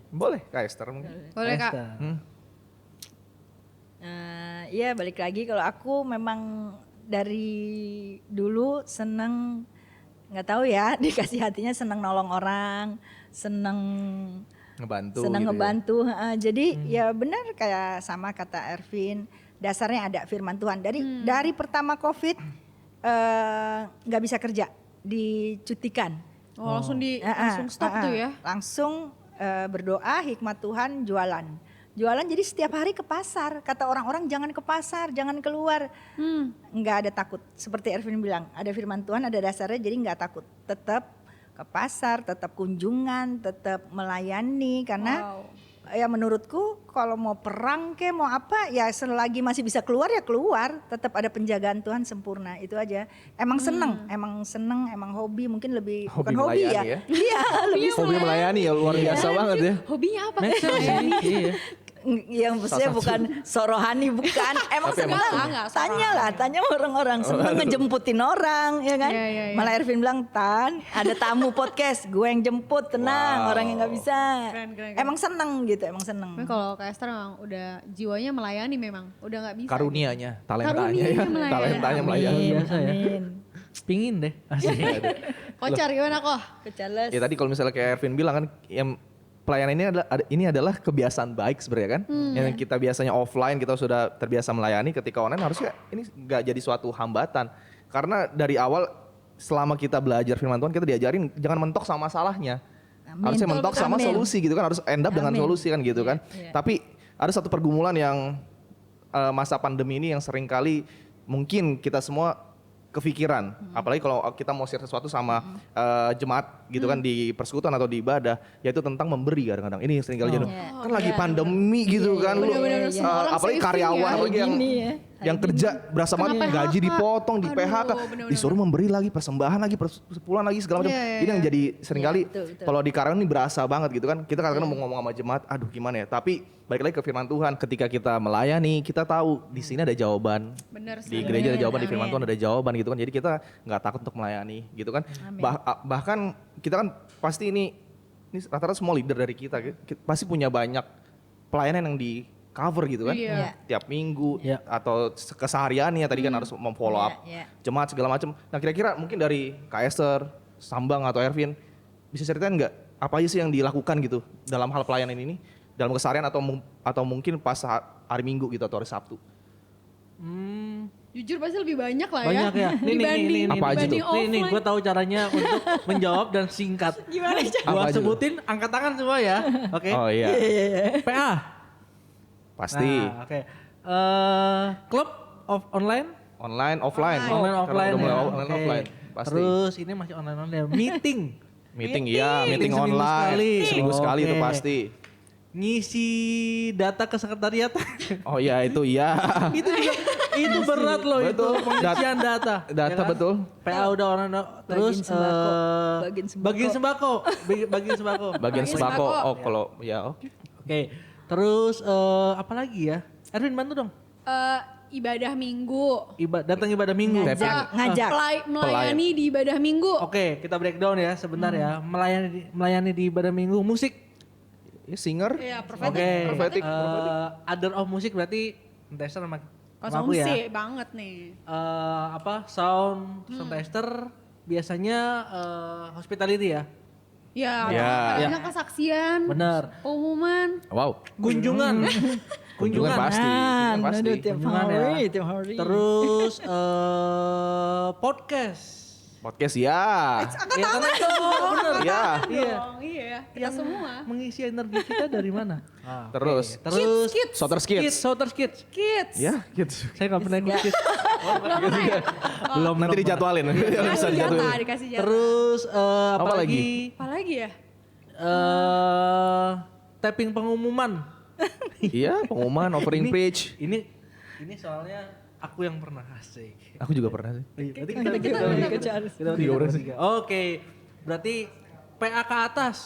Boleh Kak Esther mungkin. Boleh Kak. Iya balik lagi kalau aku memang dari dulu seneng nggak tahu ya dikasih hatinya seneng nolong orang, seneng Ngebantu gitu ngebantu. Jadi ya benar kayak sama kata Ervin, dasarnya ada firman Tuhan. Dari pertama COVID nggak bisa kerja, dicutikan. Langsung stop tuh ya. Langsung berdoa hikmat Tuhan jualan jadi setiap hari ke pasar. Kata orang-orang jangan ke pasar, jangan keluar. Nggak ada takut. Seperti Ervin bilang, ada firman Tuhan, ada dasarnya jadi nggak takut. Tetap ke pasar, tetap kunjungan, tetap melayani. Karena ya menurutku kalau mau perang ke mau apa ya selagi masih bisa keluar ya keluar. Tetap ada penjagaan Tuhan sempurna, itu aja. Emang seneng, emang hobi mungkin lebih. Hobi bukan hobi ya. Iya lebih Hobi melayani ya luar biasa banget ya. Hobinya apa? Yang maksudnya bukan sorohani, bukan emang senang. Tanya orang-orang senang ngejemputin orang ya kan. Malah Ervin bilang ada tamu podcast gue yang jemput, tenang orang yang nggak bisa. Keren. Emang seneng gitu, emang seneng. Tapi kalau Kak Esther memang udah jiwanya melayani memang udah nggak bisa. Karunianya, talentanya Karunianya ya. melayani. Talentanya melayani. biasa ya. Pingin deh. Asik. Kocar gimana kok? Kecales. Ya tadi kalau misalnya kayak Ervin bilang kan yang pelayanan ini adalah kebiasaan baik sebenarnya kan. Yang kita biasanya offline kita sudah terbiasa melayani, ketika online harusnya ini nggak jadi suatu hambatan. Karena dari awal selama kita belajar firman Tuhan kita diajarin jangan mentok sama masalahnya. Harusnya mentok sama solusi gitu kan, harus end up dengan solusi kan gitu kan. Tapi ada satu pergumulan yang masa pandemi ini yang sering kali mungkin kita semua kepikiran, apalagi kalau kita mau share sesuatu sama jemaat gitu kan di persekutuan atau di ibadah, yaitu tentang memberi kadang-kadang. Ini sering kali jenuh. Kan lagi pandemi gitu kan, lu apalagi karyawan apalagi yang kerja berasa banget gaji dipotong, di PHK, disuruh memberi lagi persembahan lagi, persepuluhan lagi segala macam. Ini yang jadi sering kali kalau di karyawan ini berasa banget gitu kan. Kita kadang-kadang mau ngomong sama jemaat, aduh gimana ya, tapi balik lagi ke firman Tuhan, ketika kita melayani kita tahu di sini ada jawaban. Bener sih. Di gereja ada jawaban, di firman Tuhan ada jawaban gitu kan. Jadi kita nggak takut untuk melayani gitu kan. Bahkan kita kan pasti ini rata-rata semua leader dari kita pasti punya banyak pelayanan yang di cover gitu kan. Tiap minggu atau kesehariannya tadi kan harus memfollow up jemaat segala macam. Nah kira-kira mungkin dari Kak Esther, Sambang atau Ervin bisa ceritain nggak apa aja sih yang dilakukan gitu dalam hal pelayanan ini? Dalam keseharian atau mungkin pas hari Minggu gitu atau hari Sabtu. Jujur pasti lebih banyak lah Banyak ya. Nih, apa aja tuh? Nih, gue tahu caranya untuk menjawab dan singkat. Gimana Gue sebutin angkat tangan semua ya. Oke. Oh iya. PA. Pasti. Nah, oke. Klub online? Online, offline. Online, offline. Online, offline. Pasti. Terus ini masih online. Meeting. Meeting iya, meeting online. Seminggu sekali itu pasti. ngisi data ke sekretariat. Oh iya itu iya. itu juga itu berat loh itu Betul. pengisian data. Data betul. PA udah orang terus sembako. bagian sembako. Bagian sembako. Bagian sembako. Oh kalau ya Oke. Terus apa lagi ya? Erwin bantu dong. Ibadah minggu. Datang ibadah minggu. Ngajak. Melayani di ibadah minggu. Oke, kita breakdown ya sebentar ya. Melayani di ibadah minggu musik. singer. Iya, Oke. Prophetic. Other of musik berarti tester sama aku Konsumsi ya. banget nih. Sound tester biasanya hospitality ya. Ya, Ya. kadang kesaksian, Bener. pengumuman. Wow. Kunjungan. Kunjungan pasti. Kunjungan pasti. tiap Kunjungan ya. hari, tiap hari. Terus podcast. Podcast ya. Ya karena itu bener. Ya. Iya. Iya, kita semua. Mengisi energi kita dari mana? Terus. Oke. Terus Kids. Soter skits. Soter Kids. Kids. Ya, gitu. Saya nggak pernah ikut Kids. Belum nanti dijadwalin. Bisa Dikasih dijadwalin. jatah, dikasih jatah. Terus apa Apa lagi? Apa lagi ya? Tapping pengumuman. Iya, pengumuman, offering Ini- page. Ini soalnya aku yang pernah asik. Aku juga pernah sih. Berarti Juga pernah sih. Oke, berarti PA ke atas.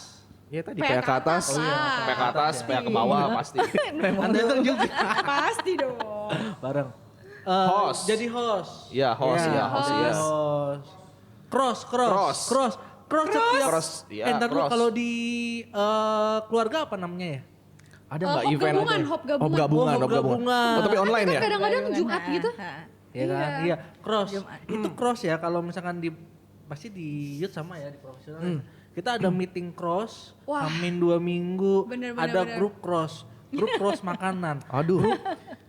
Iya tadi PA PA ke atas. ke atas. PA ke atas, PA ke bawah pasti. Anda itu juga Pasti dong. bareng. Host. Jadi host. Iya, host ya, host ya. Host. Cross. Cross. Setiap. Cross, iya, Ntar dulu cross. kalau di keluarga apa namanya ya? Ada nggak Hop event gabungan, itu? hop gabungan. Hop gabungan, Oh, hop gabungan. gabungan. Oh, tapi online ya? Kadang-kadang Jumat gitu. Iya kan? Iya, cross. Itu cross ya kalau misalkan pasti di youth sama ya di profesional. ya. Kita ada meeting cross, Wah. Amin 2 minggu, Bener, ada bener. grup cross makanan, Aduh.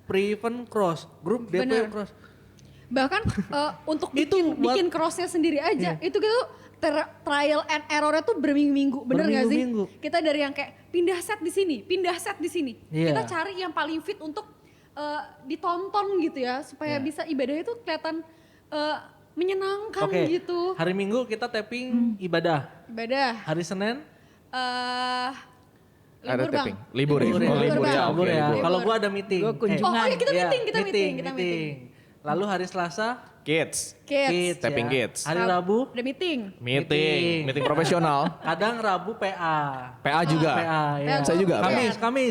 pre-event cross, grup DP Bener. cross. Bahkan untuk Itu bikin, buat- bikin crossnya sendiri aja, itu gitu trial and errornya tuh berminggu-minggu, bener gak sih? Berminggu-minggu. Kita dari yang kayak pindah set di sini, pindah set di sini. Iya. Kita cari yang paling fit untuk ditonton gitu ya, supaya Iya. bisa ibadahnya tuh kelihatan menyenangkan Oke, gitu. hari Minggu kita tapping ibadah, Ibadah. hari Senin Ada Libur bang. tapping. Libur ya? libur Oh, libur Bang. ya. libur oke, ya. libur. Kalau gua ada meeting. Gua kunjungan. Oh, iya, kita Iya, meeting, kita meeting. Lalu hari Selasa Kids. Kids. Tapping ya. kids. Hari Rabu Ada meeting. Meeting. Meeting profesional. kadang Rabu PA. PA juga. PA ya. Saya juga. Kamis. Kami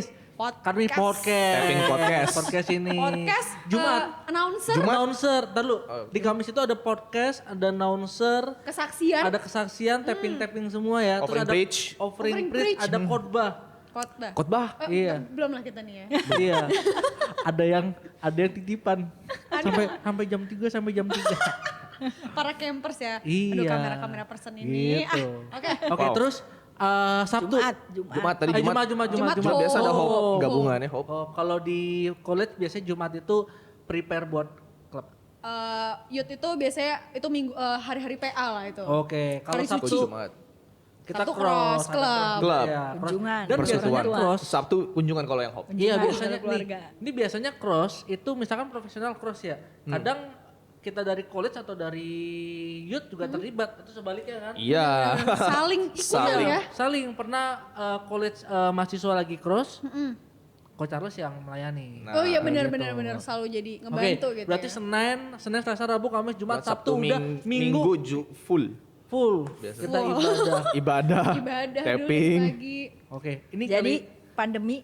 podcast. Tapping podcast. Podcast ini. Podcast. Jumat. Announcer. Announcer. Ntar lu. Di Kamis itu ada podcast, ada announcer, Kesaksian. ada kesaksian, tapping semua ya. Offering ada preach. offering Offering preach, preach. ada khotbah. Khotbah. Khotbah. Iya. Belum lah kita nih ya. Iya. ada yang titipan. Sampai jam 3 sampai jam 3. Para campers ya. Iya. Aduh kamera-kamera person ini. Gitu. Oke. Oke, Wow. terus Sabtu. Jumat tadi Jumat. Jumat biasa ada Hope. hope gabungannya hope. Oh, kalau di college biasanya Jumat itu prepare buat klub. Youth itu biasanya itu minggu hari-hari PA lah itu. Oke, kalau Hari Sabtu suci. Jumat. kita Sabtu cross, cross, club. Club. Ya, cross. Kunjungan. Dan biasanya Persatuan. cross. Sabtu kunjungan kalau yang hope. Iya, Kunjungan biasanya sama keluarga. ini biasanya cross itu misalkan profesional cross ya. Kadang kita dari college atau dari youth juga terlibat, itu sebaliknya kan? Iya. Saling ikutan Saling. ya. Saling pernah college mahasiswa lagi cross, Coach Charles yang melayani. Nah, Oh iya kayak benar-benar gitu. selalu jadi Oke, ngebantu gitu berarti ya. Senin, Selasa, Rabu, Kamis, Jumat, Sabtu, udah Minggu full. Biasa. Kita ibadah. Ibadah. Ibadah Tapping. dulu pagi. Oke, ini Jadi kali pandemi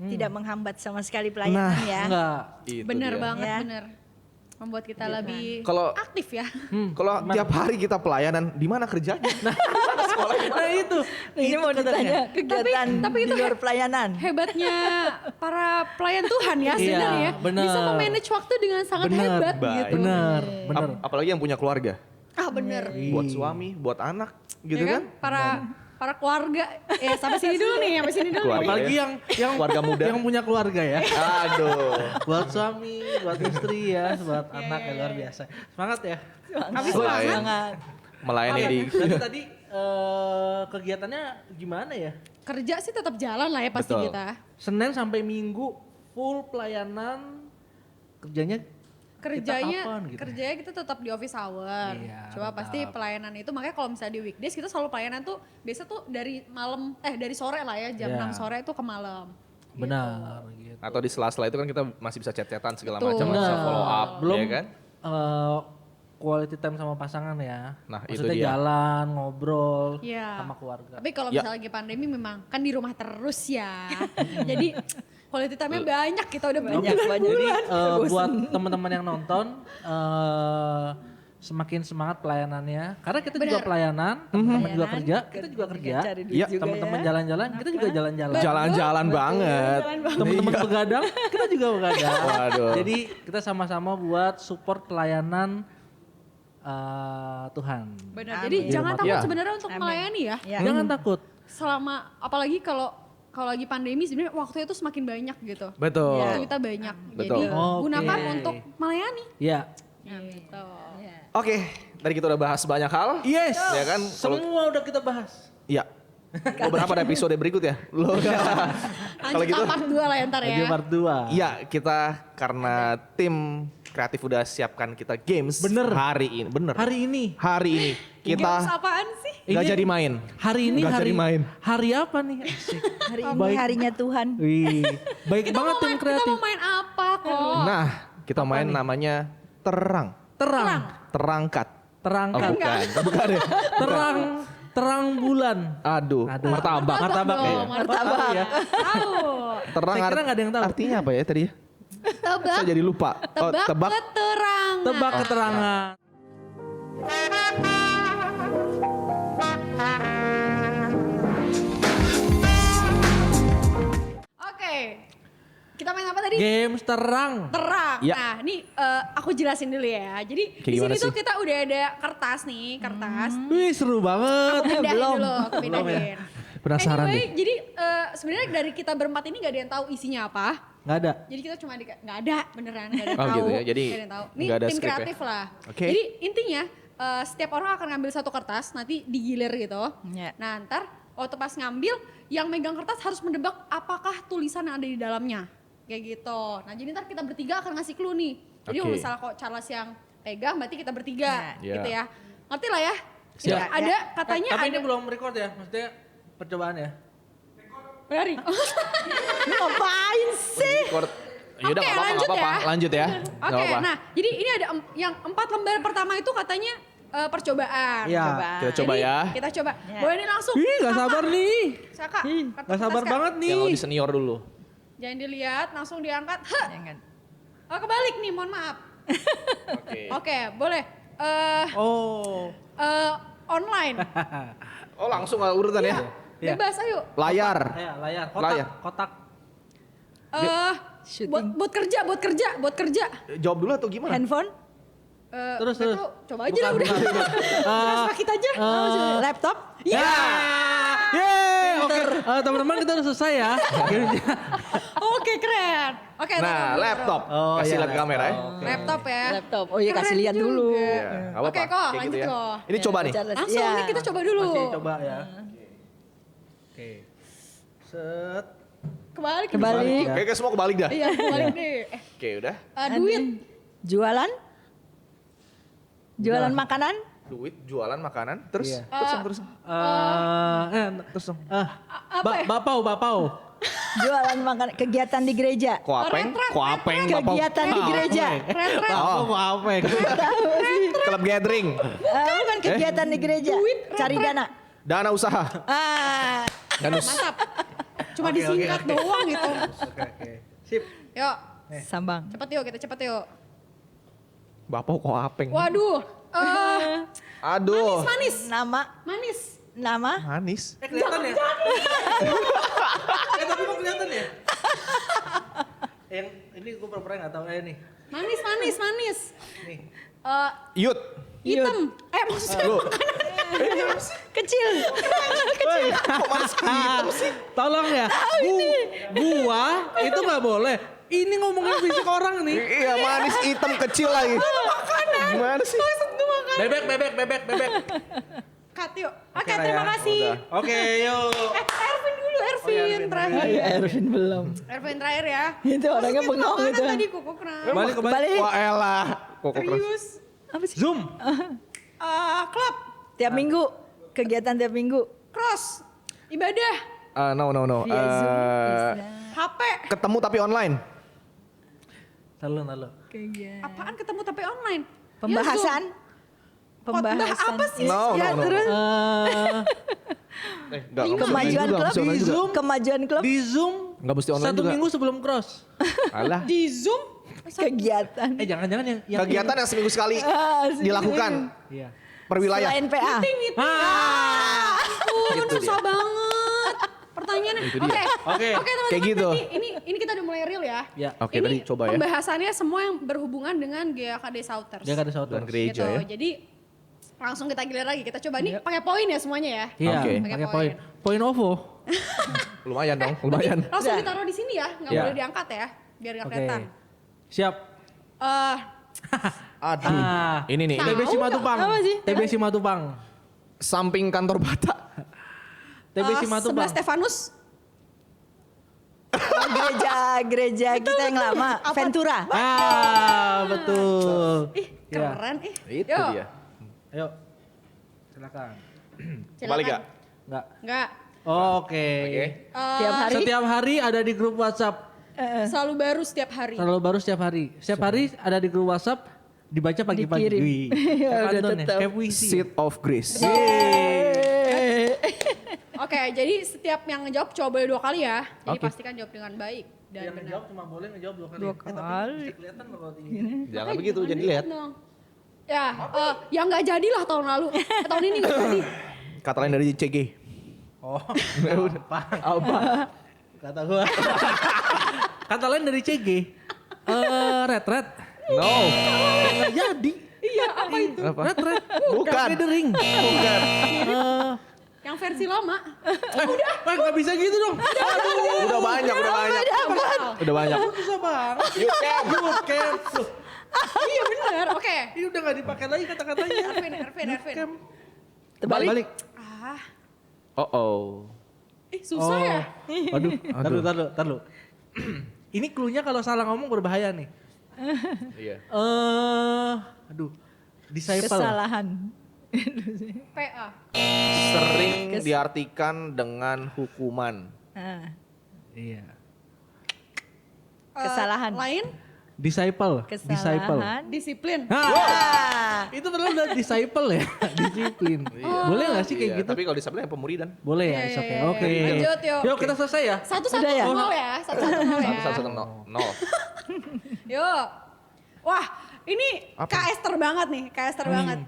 tidak menghambat sama sekali pelayanan ya. enggak. Itu Bener dia. banget, Ya. bener. Membuat kita lebih Kalau- aktif ya. Kalau tiap hari kita pelayanan, di mana kerjanya? Nah itu. Ini mau ditanya kegiatan tapi di itu luar pelayanan. Hebatnya para pelayan Tuhan ya Iya, sebenarnya. bener. Bisa memanage waktu dengan sangat Bener, hebat baik. gitu. Bener. Apalagi yang punya keluarga. Ah bener. Buat suami, buat anak, gitu Ya kan? Para keluarga. Sampai sini dulu nih, sampai sini dulu. Keluarga. Apalagi ya. yang Keluarga muda. yang punya keluarga ya. Aduh. Buat suami, buat istri ya, buat anak ya luar biasa. Semangat ya. Habis Selain Semangat. melayani di Berarti tadi kegiatannya gimana ya? Kerja sih tetap jalan lah ya pasti Betul. kita. Senin sampai Minggu full pelayanan, kerjanya Kerjanya kita kapan gitu? kerjanya kita tetap di office hour. Iya, Coba tetap. pasti pelayanan itu makanya kalau misalnya di weekdays kita selalu pelayanan tuh biasa tuh dari malam dari sore lah ya jam Iya. 6 sore itu ke malam. Benar gitu. Atau di sela-sela itu kan kita masih bisa chat-chatan segala Betul. macam, bisa Benar. follow up, Belum ya kan? Quality time sama pasangan ya. Nah, itu Maksudnya dia. jalan, ngobrol Iya. sama keluarga. Tapi kalau Ya. misalnya lagi pandemi memang kan di rumah terus ya. Jadi quality time-nya banyak, kita udah Banyak. Jadi buat teman-teman yang nonton semakin semangat pelayanannya. Karena kita juga Benar. pelayanan, teman-teman juga kerja, kita juga kerja. Cari duit Iya, juga Teman-teman ya. jalan-jalan, kita juga jalan-jalan. Jalan-jalan banget. Teman-teman begadang, kita juga begadang. Waduh. Jadi kita sama-sama buat support pelayanan Tuhan. Benar. Amin. Jadi jangan Iya. takut sebenarnya untuk melayani ya. Ya. Jangan takut. Selama apalagi kalau lagi pandemi sebenarnya waktunya tuh semakin banyak gitu. Betul. Waktu kita banyak. Betul. Jadi Oke. gunakan untuk melayani. Ya. Gitu. Oke, tadi kita udah bahas banyak hal. Yes. Ya kan? Kalau Semua udah kita bahas. iya. Beberapa ada episode berikut ya? Loh. Kalau Lanjut gitu, part 2 lah ya ntar ya. Lagi part 2. iya kita karena tim kreatif udah siapkan kita games Bener. hari ini. Bener. Hari ini. Hari ini Games kita apaan sih? nggak Ini- jadi main. Hari ini Nggak hari jadi main. Hari apa nih? Asik. Hari ini Baik. harinya Tuhan. Wih, baik Kita banget mau tim main, kita kreatif. mau main apa kok? Nah, kita main nih? namanya terang. Terang, Terangkat. Oh, terangkat. bukan. Bukan ya? Terang bulan. Aduh, martabak. Martabak ya. dong, martabak. Ya. Tahu. Terang Saya kira nggak ada yang tahu. artinya apa ya tadi? Tebak. Saya jadi lupa. Oh, Tebak, tebak. keterangan. Tebak keterangan. Oke. Kita main apa tadi? Games terang. Terang. Ya. Nah, ini aku jelasin dulu ya. Jadi Kayak di gimana sini tuh sih? kita udah ada kertas nih, kertas. Wih, seru banget. Aku pindahin Belum. dulu, aku pindahin. Penasaran Anyway, nih. jadi sebenarnya dari kita berempat ini gak ada yang tahu isinya apa. Nggak ada. Jadi kita cuma nggak ada beneran, nggak ada yang Oh, tahu. gitu ya. Jadi nggak ada yang tahu. Ini nggak ada tim skrip ya? kreatif lah. Oke. Jadi intinya setiap orang akan ngambil satu kertas, nanti digilir gitu. Ya. Nah ntar waktu pas ngambil, yang megang kertas harus mendebak apakah tulisan yang ada di dalamnya. Kayak gitu. Nah jadi ntar kita bertiga akan ngasih clue nih. Jadi kalau Oke. misalnya kok Charles yang pegang, berarti kita bertiga. Ya. Gitu ya. Ngerti lah ya? Siap. Ya, ada katanya Tapi ada. ini belum record ya, maksudnya percobaan ya. Dari. Ngapain sih? Record. Yaudah Oke, nggak apa-apa, lanjut nggak apa-apa. ya. Lanjut ya. Nggak Oke, apa-apa. nah jadi ini ada yang 4 lembar pertama itu katanya percobaan. Iya. Kita coba Jadi, ya. Kita coba. Ya. Boleh nih langsung. Ih, nggak sabar nih. Saka. Nggak sabar banget nih. Yang lebih senior dulu. Jangan dilihat, langsung diangkat. Hah. Jangan. Oh, kebalik nih, mohon maaf. Oke. Oke, boleh. Oh. Online. Oh langsung urutan ya. Iya. Bebas, ayo. Layar. Ya, layar. Kotak. Layar. Kotak. Shooting. Buat kerja. Jawab dulu atau gimana? Handphone? Terus, nggak terus. tahu. Coba aja lah udah. Jelas kita aja. Laptop? Ya. Yeay, oke. Teman-teman kita udah selesai ya. Oke, keren. Oke, Nah, taruh dulu, laptop. Oh, Kasih iya, lihat kamera ya. laptop. bro. Laptop ya. Laptop. Oh iya, Keren kasih lihat juga. dulu. Iya, nggak apa-apa. Oke, kok Kayak lanjut gitu ya. kok. Ini coba nih. Charles. Langsung Iya. nih kita coba dulu. Masih coba ya. Oke. Set. Kebalik. Kebalik. Kayaknya semua kebalik dah. Iya, kebalik deh. Oke udah. Duit. Jualan? Jualan Udah. makanan? Duit, jualan makanan. Terus? Iya. Terus. Terus dong. Apa ya? Bapau. Jualan makanan. Kegiatan di gereja? Koapeng. Koapeng. Kegiatan di gereja? Keren. Oh. Koapeng. Klub gathering. Bukan kegiatan di gereja. Cari dana. Dana usaha. Danus. Mantap. Cuma Oke, disingkat oke. doang gitu. Oke. Sip. Yuk, Sambang. cepet yuk, kita cepet yuk. Bapak koapeng. Waduh. Aduh. Manis. Manis. Manis. Kelihatan ya? Tapi kok kelihatan ya? Yang ini gue pura-pura nggak tahu nih. Manis. Nih. Yut. Hitam. Maksudnya Lu. Kecil. Kok manis hitam sih? Tolong ya. Gua itu nggak boleh. Ini ngomongin fisik orang nih. Iya manis hitam kecil lagi. Gimana sih? Bebek. cut yuk. Oke, lah terima ya. kasih. Udah. Oke, yuk. Ervin dulu, Ervin Ervin. terakhir. Iya, Ervin belum. Ervin terakhir ya. Itu orangnya Maksudnya bengong makanan itu. Tadi kuku keras. Balik. Balik. Wah elah. Kok keras. Serius. Apa sih? Zoom. Klub. Tiap minggu. Kegiatan tiap minggu. Cross. Ibadah. No. Via Zoom, bisa. HP. Ketemu tapi online. Lalu. Apaan ketemu tapi online? Pembahasan. Khotbah apa sih? No, Ya, no, no. terus Enggak kemajuan klub. Di Zoom. Kemajuan klub. Di Zoom Enggak mesti online 1 juga. minggu sebelum cross. Alah. Di Zoom? Kegiatan. Jangan-jangan yang Kegiatan yang seminggu sekali dilakukan Iya. per wilayah. Selain PA. Itu Susah dia. banget. Pertanyaannya. Itu dia. Oke. Oke teman-teman. Kayak gitu. Berarti ini kita udah mulai real ya. Ya. Oke, Ini tadi coba ya. pembahasannya semua yang berhubungan dengan GKD Souters. Dia kan ada saudara. Dan gereja Gitu. ya. Jadi langsung kita gilir lagi. Kita coba nih pakai poin ya semuanya ya. Iya, Oke. pakai poin. Poin OVO. Lumayan dong, lumayan. Langsung Udah. ditaruh di sini ya. Nggak Ya. boleh diangkat ya. Biar nggak Oke. kelihatan. Siap. Aduh. Ini nih, ini TB Simatupang. Apa sih? TB Simatupang. samping kantor Bata. TB Simatupang. Sebelah Stefanus. Gereja kita yang lama. Ventura. Betul. Ih Ya. keren Itu Yuk, dia. Ayo. Silakan. silakan. Balik gak? Enggak. Enggak. Oke. Oke. Tiap hari. Setiap hari ada di grup WhatsApp. Selalu baru setiap hari. Selalu baru setiap hari. Setiap hari ada di grup WhatsApp dibaca pagi-pagi. Dikirim. Wih. Ya, Kayak udah pantun ya, tetap. kayak puisi. Seat of Grace. Oke, jadi setiap yang ngejawab coba boleh 2 kali ya. Jadi Oke. pastikan jawab dengan baik dan Yang benar. ngejawab cuma boleh ngejawab 2 kali. 2 Tapi kali. mesti kelihatan loh kalau tinggi. Jangan begitu, jadi lihat. Dong. Ya, yang nggak jadilah tahun lalu. Tahun ini nggak jadi. Kata lain dari CG. Oh. Apa? Apa? Kata gua. Kata lain dari CG. Red. No. Nggak jadi. Iya, apa itu? Apa? Red. Bukan. Gathering. Bukan. Yang versi lama. Nggak bisa gitu dong. Udah banyak. Udah banyak. Susah banget. You can. Loh, Iya benar. Oke. ini udah nggak dipakai lagi kata-katanya. Ervin. Balik. Ah, Oh. susah ya. Waduh. Taruh. Ini cluenya kalau salah ngomong berbahaya nih. Iya. Aduh. Disciple. Kesalahan. PA. Sering diartikan dengan hukuman. Nah, Iya. Kesalahan. Lain, Disciple. kesalahan. disiplin. Itu padahal udah disciple ya. Disiplin. Boleh gak sih kayak Iya, gitu? Tapi kalau disabelnya pemuridan. Boleh ya, Iya, is okay. iya, iya. Oke. Lanjut, yuk. Yuk kita selesai ya. Satu-satu Udah ya? nol ya. Satu-satu nol ya. Satu nol. Yuk. Wah, ini Apa? KS banget nih. KS banget.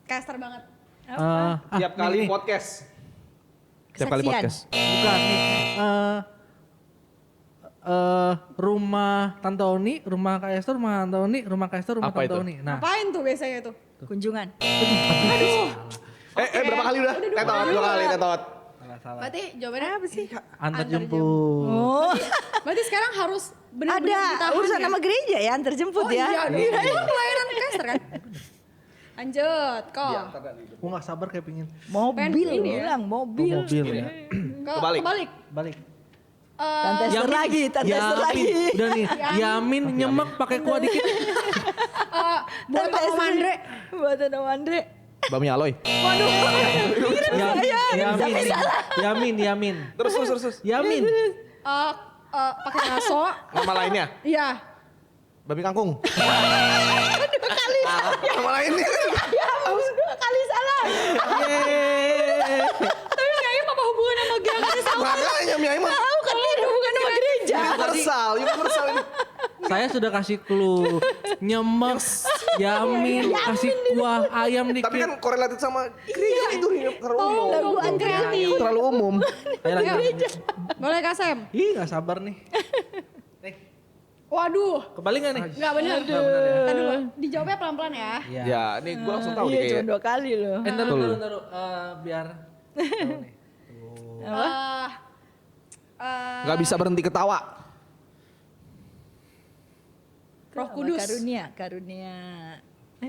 KS banget. Tiap kali nih. podcast. Tiap kali Kesaksian. podcast. Bukan nih. Rumah Tante Oni, rumah Kak Esther, rumah Tante Oni, rumah Kak Esther, rumah Apa Tante itu? Oni. Nah, Ngapain tuh biasanya tuh? Kunjungan. Berapa kali udah? Tetot, 2 kali tetot. salah. Berarti jawabannya apa sih? Antar jemput. Oh, Berarti sekarang harus benar-benar ada ditahan urusan ya? sama gereja ya, antar jemput Oh ya. iya, ini kan pelayanan caster kan? Lanjut, kok. Gue gak sabar kayak pingin. Mobil ini ya? ulang, mobil. Mobil ya. Kebalik. Kebalik. Balik. Tante Esther lagi, Tante Esther lagi. Udah nih, Yamin nyemek pakai kuah dikit. Buat Tante Om Esther. Andre. Buat Om Andre. Bami Aloy. Waduh. Yamin. Terus. Yamin. Pakai ngaso. Nama lainnya? Iya. Babi kangkung. Nama lainnya. Dua kali salah. Yeay. Tapi kayaknya apa hubungan sama GKD sama? Makanya Mia Iman. Tahu kan dia ada hubungan sama gereja. Universal ini. Saya sudah kasih clue. Nyemek, Yamin, kasih kuah ayam dikit. Tapi kan korelatif sama gereja itu terlalu umum. Laguan kreatif. Terlalu umum. Ayo lagi. Boleh Kak Sam? Ih gak sabar nih. Waduh. Kembali gak nih? Enggak benar. Nggak benar ya? Tadi dulu. Dijawabnya pelan-pelan ya. Iya. Ya, ini gue langsung tahu Iya, nih cuma kayak 2 kali loh. Taruh. Biar. Tahu nih. nggak bisa berhenti ketawa. Roh Kudus. Karunia.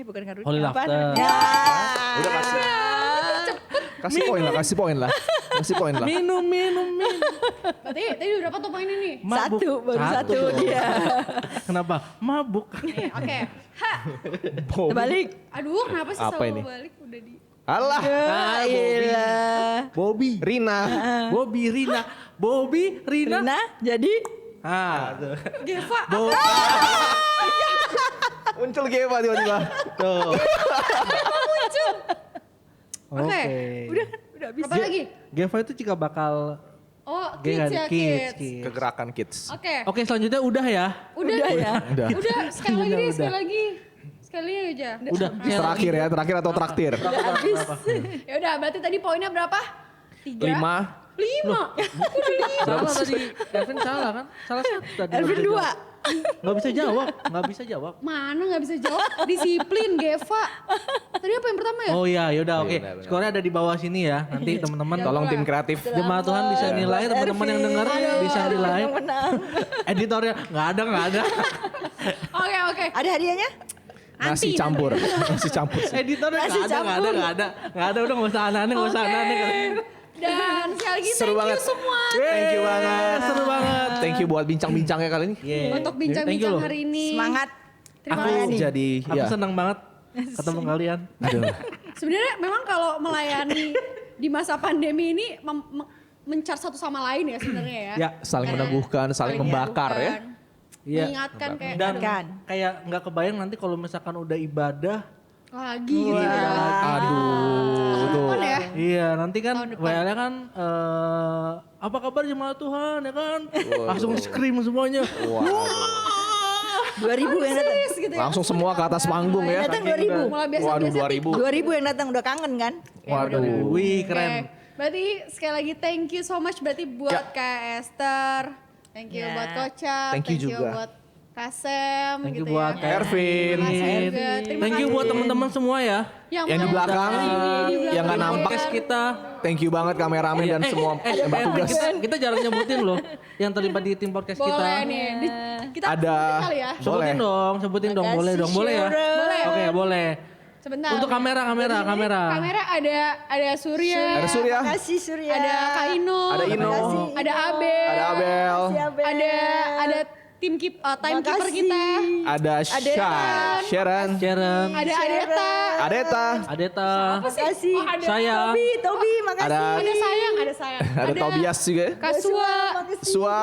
Bukan karunia. Holy apaan? laughter. Ya. Udah kasih poin lah. Kasih poin lah. Minum. Berarti tadi udah berapa tuh poin ini? Mabuk. Baru satu dia. Kenapa? Mabuk. Oke. Ha. Terbalik. Aduh, kenapa sih Apa selalu ini? balik udah di... Alah. Bobby. Rina. Bobby Rina. Rina jadi Tuh. Geva. Muncul Geva tiba-tiba. Tuh. Oke. Udah habis. Apa lagi? Geva itu juga bakal Oh, kids ya, kids. Kegerakan kids. Oke. Oke, selanjutnya udah ya. Udah ya. Udah. Udah, sekali lagi deh, Udah. sekali lagi. Sekali aja. Udah. Terakhir ya, terakhir atau traktir? Ya udah, berarti tadi poinnya berapa? 3. 5. 5. Salah tadi. Ervin salah kan? Salah satu tadi. Ervin 2. Nggak bisa jawab. Nggak bisa jawab. Mana nggak bisa jawab? Disiplin, Geva. Tadi apa yang pertama ya? Oh iya, yaudah oke. benar. Skornya ada di bawah sini ya. Nanti teman-teman Tolong tim kreatif. jemaah Tuhan bisa nilai, teman-teman yang dengar bisa nilai. Editornya nggak ada. Oke. Ada hadiahnya? Nasi campur. Nasi campur. Editornya Nasi nggak ada. Udah nggak usah aneh. Dan sekali lagi Seru thank banget. you semua. Thank you banget. Seru banget. Thank you buat bincang-bincangnya kali ini. Yeah. Untuk Thank you bincang-bincang loh. hari ini. Semangat. Terima Aku kasih. jadi Aku senang banget ketemu kalian. Aduh. Sebenarnya memang kalau melayani di masa pandemi ini mencar satu sama lain ya sebenarnya ya. Ya, saling Karena meneguhkan, saling membakar ya. Iya. Mengingatkan kayak Dan Kan. kayak nggak kebayang nanti kalau misalkan udah ibadah. lagi gitu ya. Aduh. Tuh. Kapan ya? Iya, nanti kan Tahun depan. WL-nya kan apa kabar jemaat Tuhan ya kan? Langsung scream semuanya. 2000 yang datang. Serius gitu ya. Langsung semua ke atas panggung ya. Datang 2000. Mulai Waduh, biasa-biasa. 2000. 2000 yang datang udah kangen kan? Waduh. Wih, keren. Oke. Berarti sekali lagi thank you so much berarti buat Kak Esther. Thank you Ya. buat Koca. Thank you juga. buat Kasem Thank you gitu buat ya. Ervin. Terima kasih juga. Terima Thank you kasih. buat teman-teman semua ya. Yang di mau belakang, di belakang yang nggak nampak. Podcast kita. Thank you banget kameramen dan semua petugas. Kita jarang nyebutin loh yang terlibat di tim podcast kita. Boleh nih. Kita Ada. sebutin kali ya. Boleh. Sebutin dong, boleh dong, boleh ya. Boleh. Oke, boleh. Sebentar. Untuk kamera. Kamera ada Surya. Ada Surya, Makasih Surya. Ada Kak Ino. ada Ino, Ada Abel. ada Abel, Ada timekeeper kita. ada Sharon, Ada Adeta. Adeta, Makasih. Saya. Tobi, makasih. Ada Ada sayang. ada Tobias juga, Kak Sua. Sua,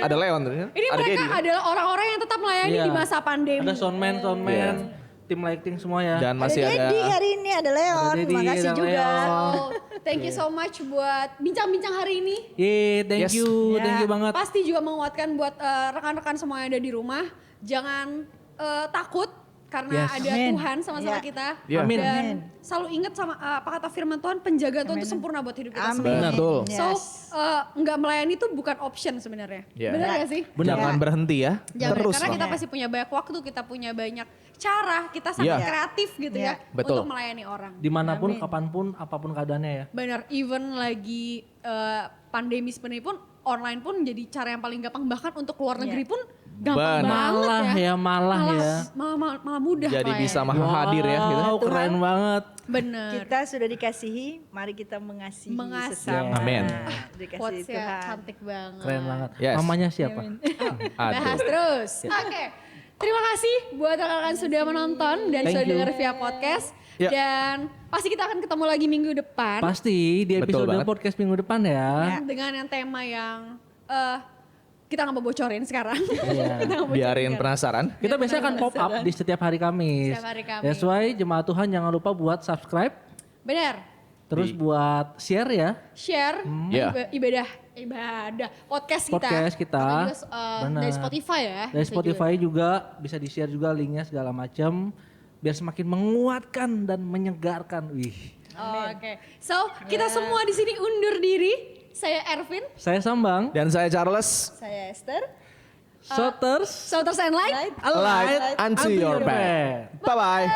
ada Leon, Ini ada mereka Dedi. adalah orang-orang yang tetap melayani Iya. di masa pandemi. Ada soundman, tim lighting semua ya. Dan masih Ada Dedi ada hari ini, ada Leon. Ada Dedi, Makasih ada juga. Leon. So, thank you so much buat bincang-bincang hari ini. Thank Yes. you, Ya. thank you banget. Pasti juga menguatkan buat rekan-rekan semua yang ada di rumah. Jangan takut karena Yes. ada Amin. Tuhan sama-sama Ya. kita. Ya. Amin. Dan selalu ingat sama apa kata firman Tuhan, penjagaan Tuhan itu sempurna buat hidup kita semua. Benar. Betul. So, nggak melayani itu bukan option sebenarnya. Ya. Benar gak sih? Jangan berhenti ya, Jangan, terus karena lah. kita pasti punya banyak waktu, kita punya banyak cara, kita sangat Iya. kreatif gitu Iya. ya Betul. untuk melayani orang. Dimanapun, kapanpun, apapun keadaannya ya. Benar, even lagi pandemi sebenarnya pun online pun jadi cara yang paling gampang, bahkan untuk keluar negeri pun gampang Benar. banget Malah ya. malah mudah Jadi lah bisa ya. hadir ya gitu. Wow, keren banget. Bener. Kita sudah dikasihi, mari kita mengasihi sesama. Amin. Dikasihi Quotes-nya Tuhan. cantik banget. Keren banget. Yes. Namanya siapa? Bahas terus. Oke. Terima kasih buat rekan-rekan sudah menonton dan Thank sudah you. dengar via podcast. Ya. Dan pasti kita akan ketemu lagi minggu depan Pasti di Betul episode banget. podcast minggu depan ya. dengan yang tema yang kita nggak mau bocorin sekarang. Iya. Kita nggak mau Biarin penasaran. Kita biasanya akan pop up di setiap hari Kamis. Setiap hari Kamis. That's why jemaat Tuhan jangan lupa buat subscribe, Benar. terus buat share ya. Share Ya. ibadah podcast kita. Podcast kita. Atau juga, Benar. dari Spotify ya. Dari bisa Spotify juga bisa di share juga linknya segala macam biar semakin menguatkan dan menyegarkan. Wih. juga. Oke. So, kita semua di sini undur diri. Saya Ervin. Saya Sambang. Dan saya Charles. Saya Esther. Shouters. Shouters and Light. Light unto your back. Bye bye.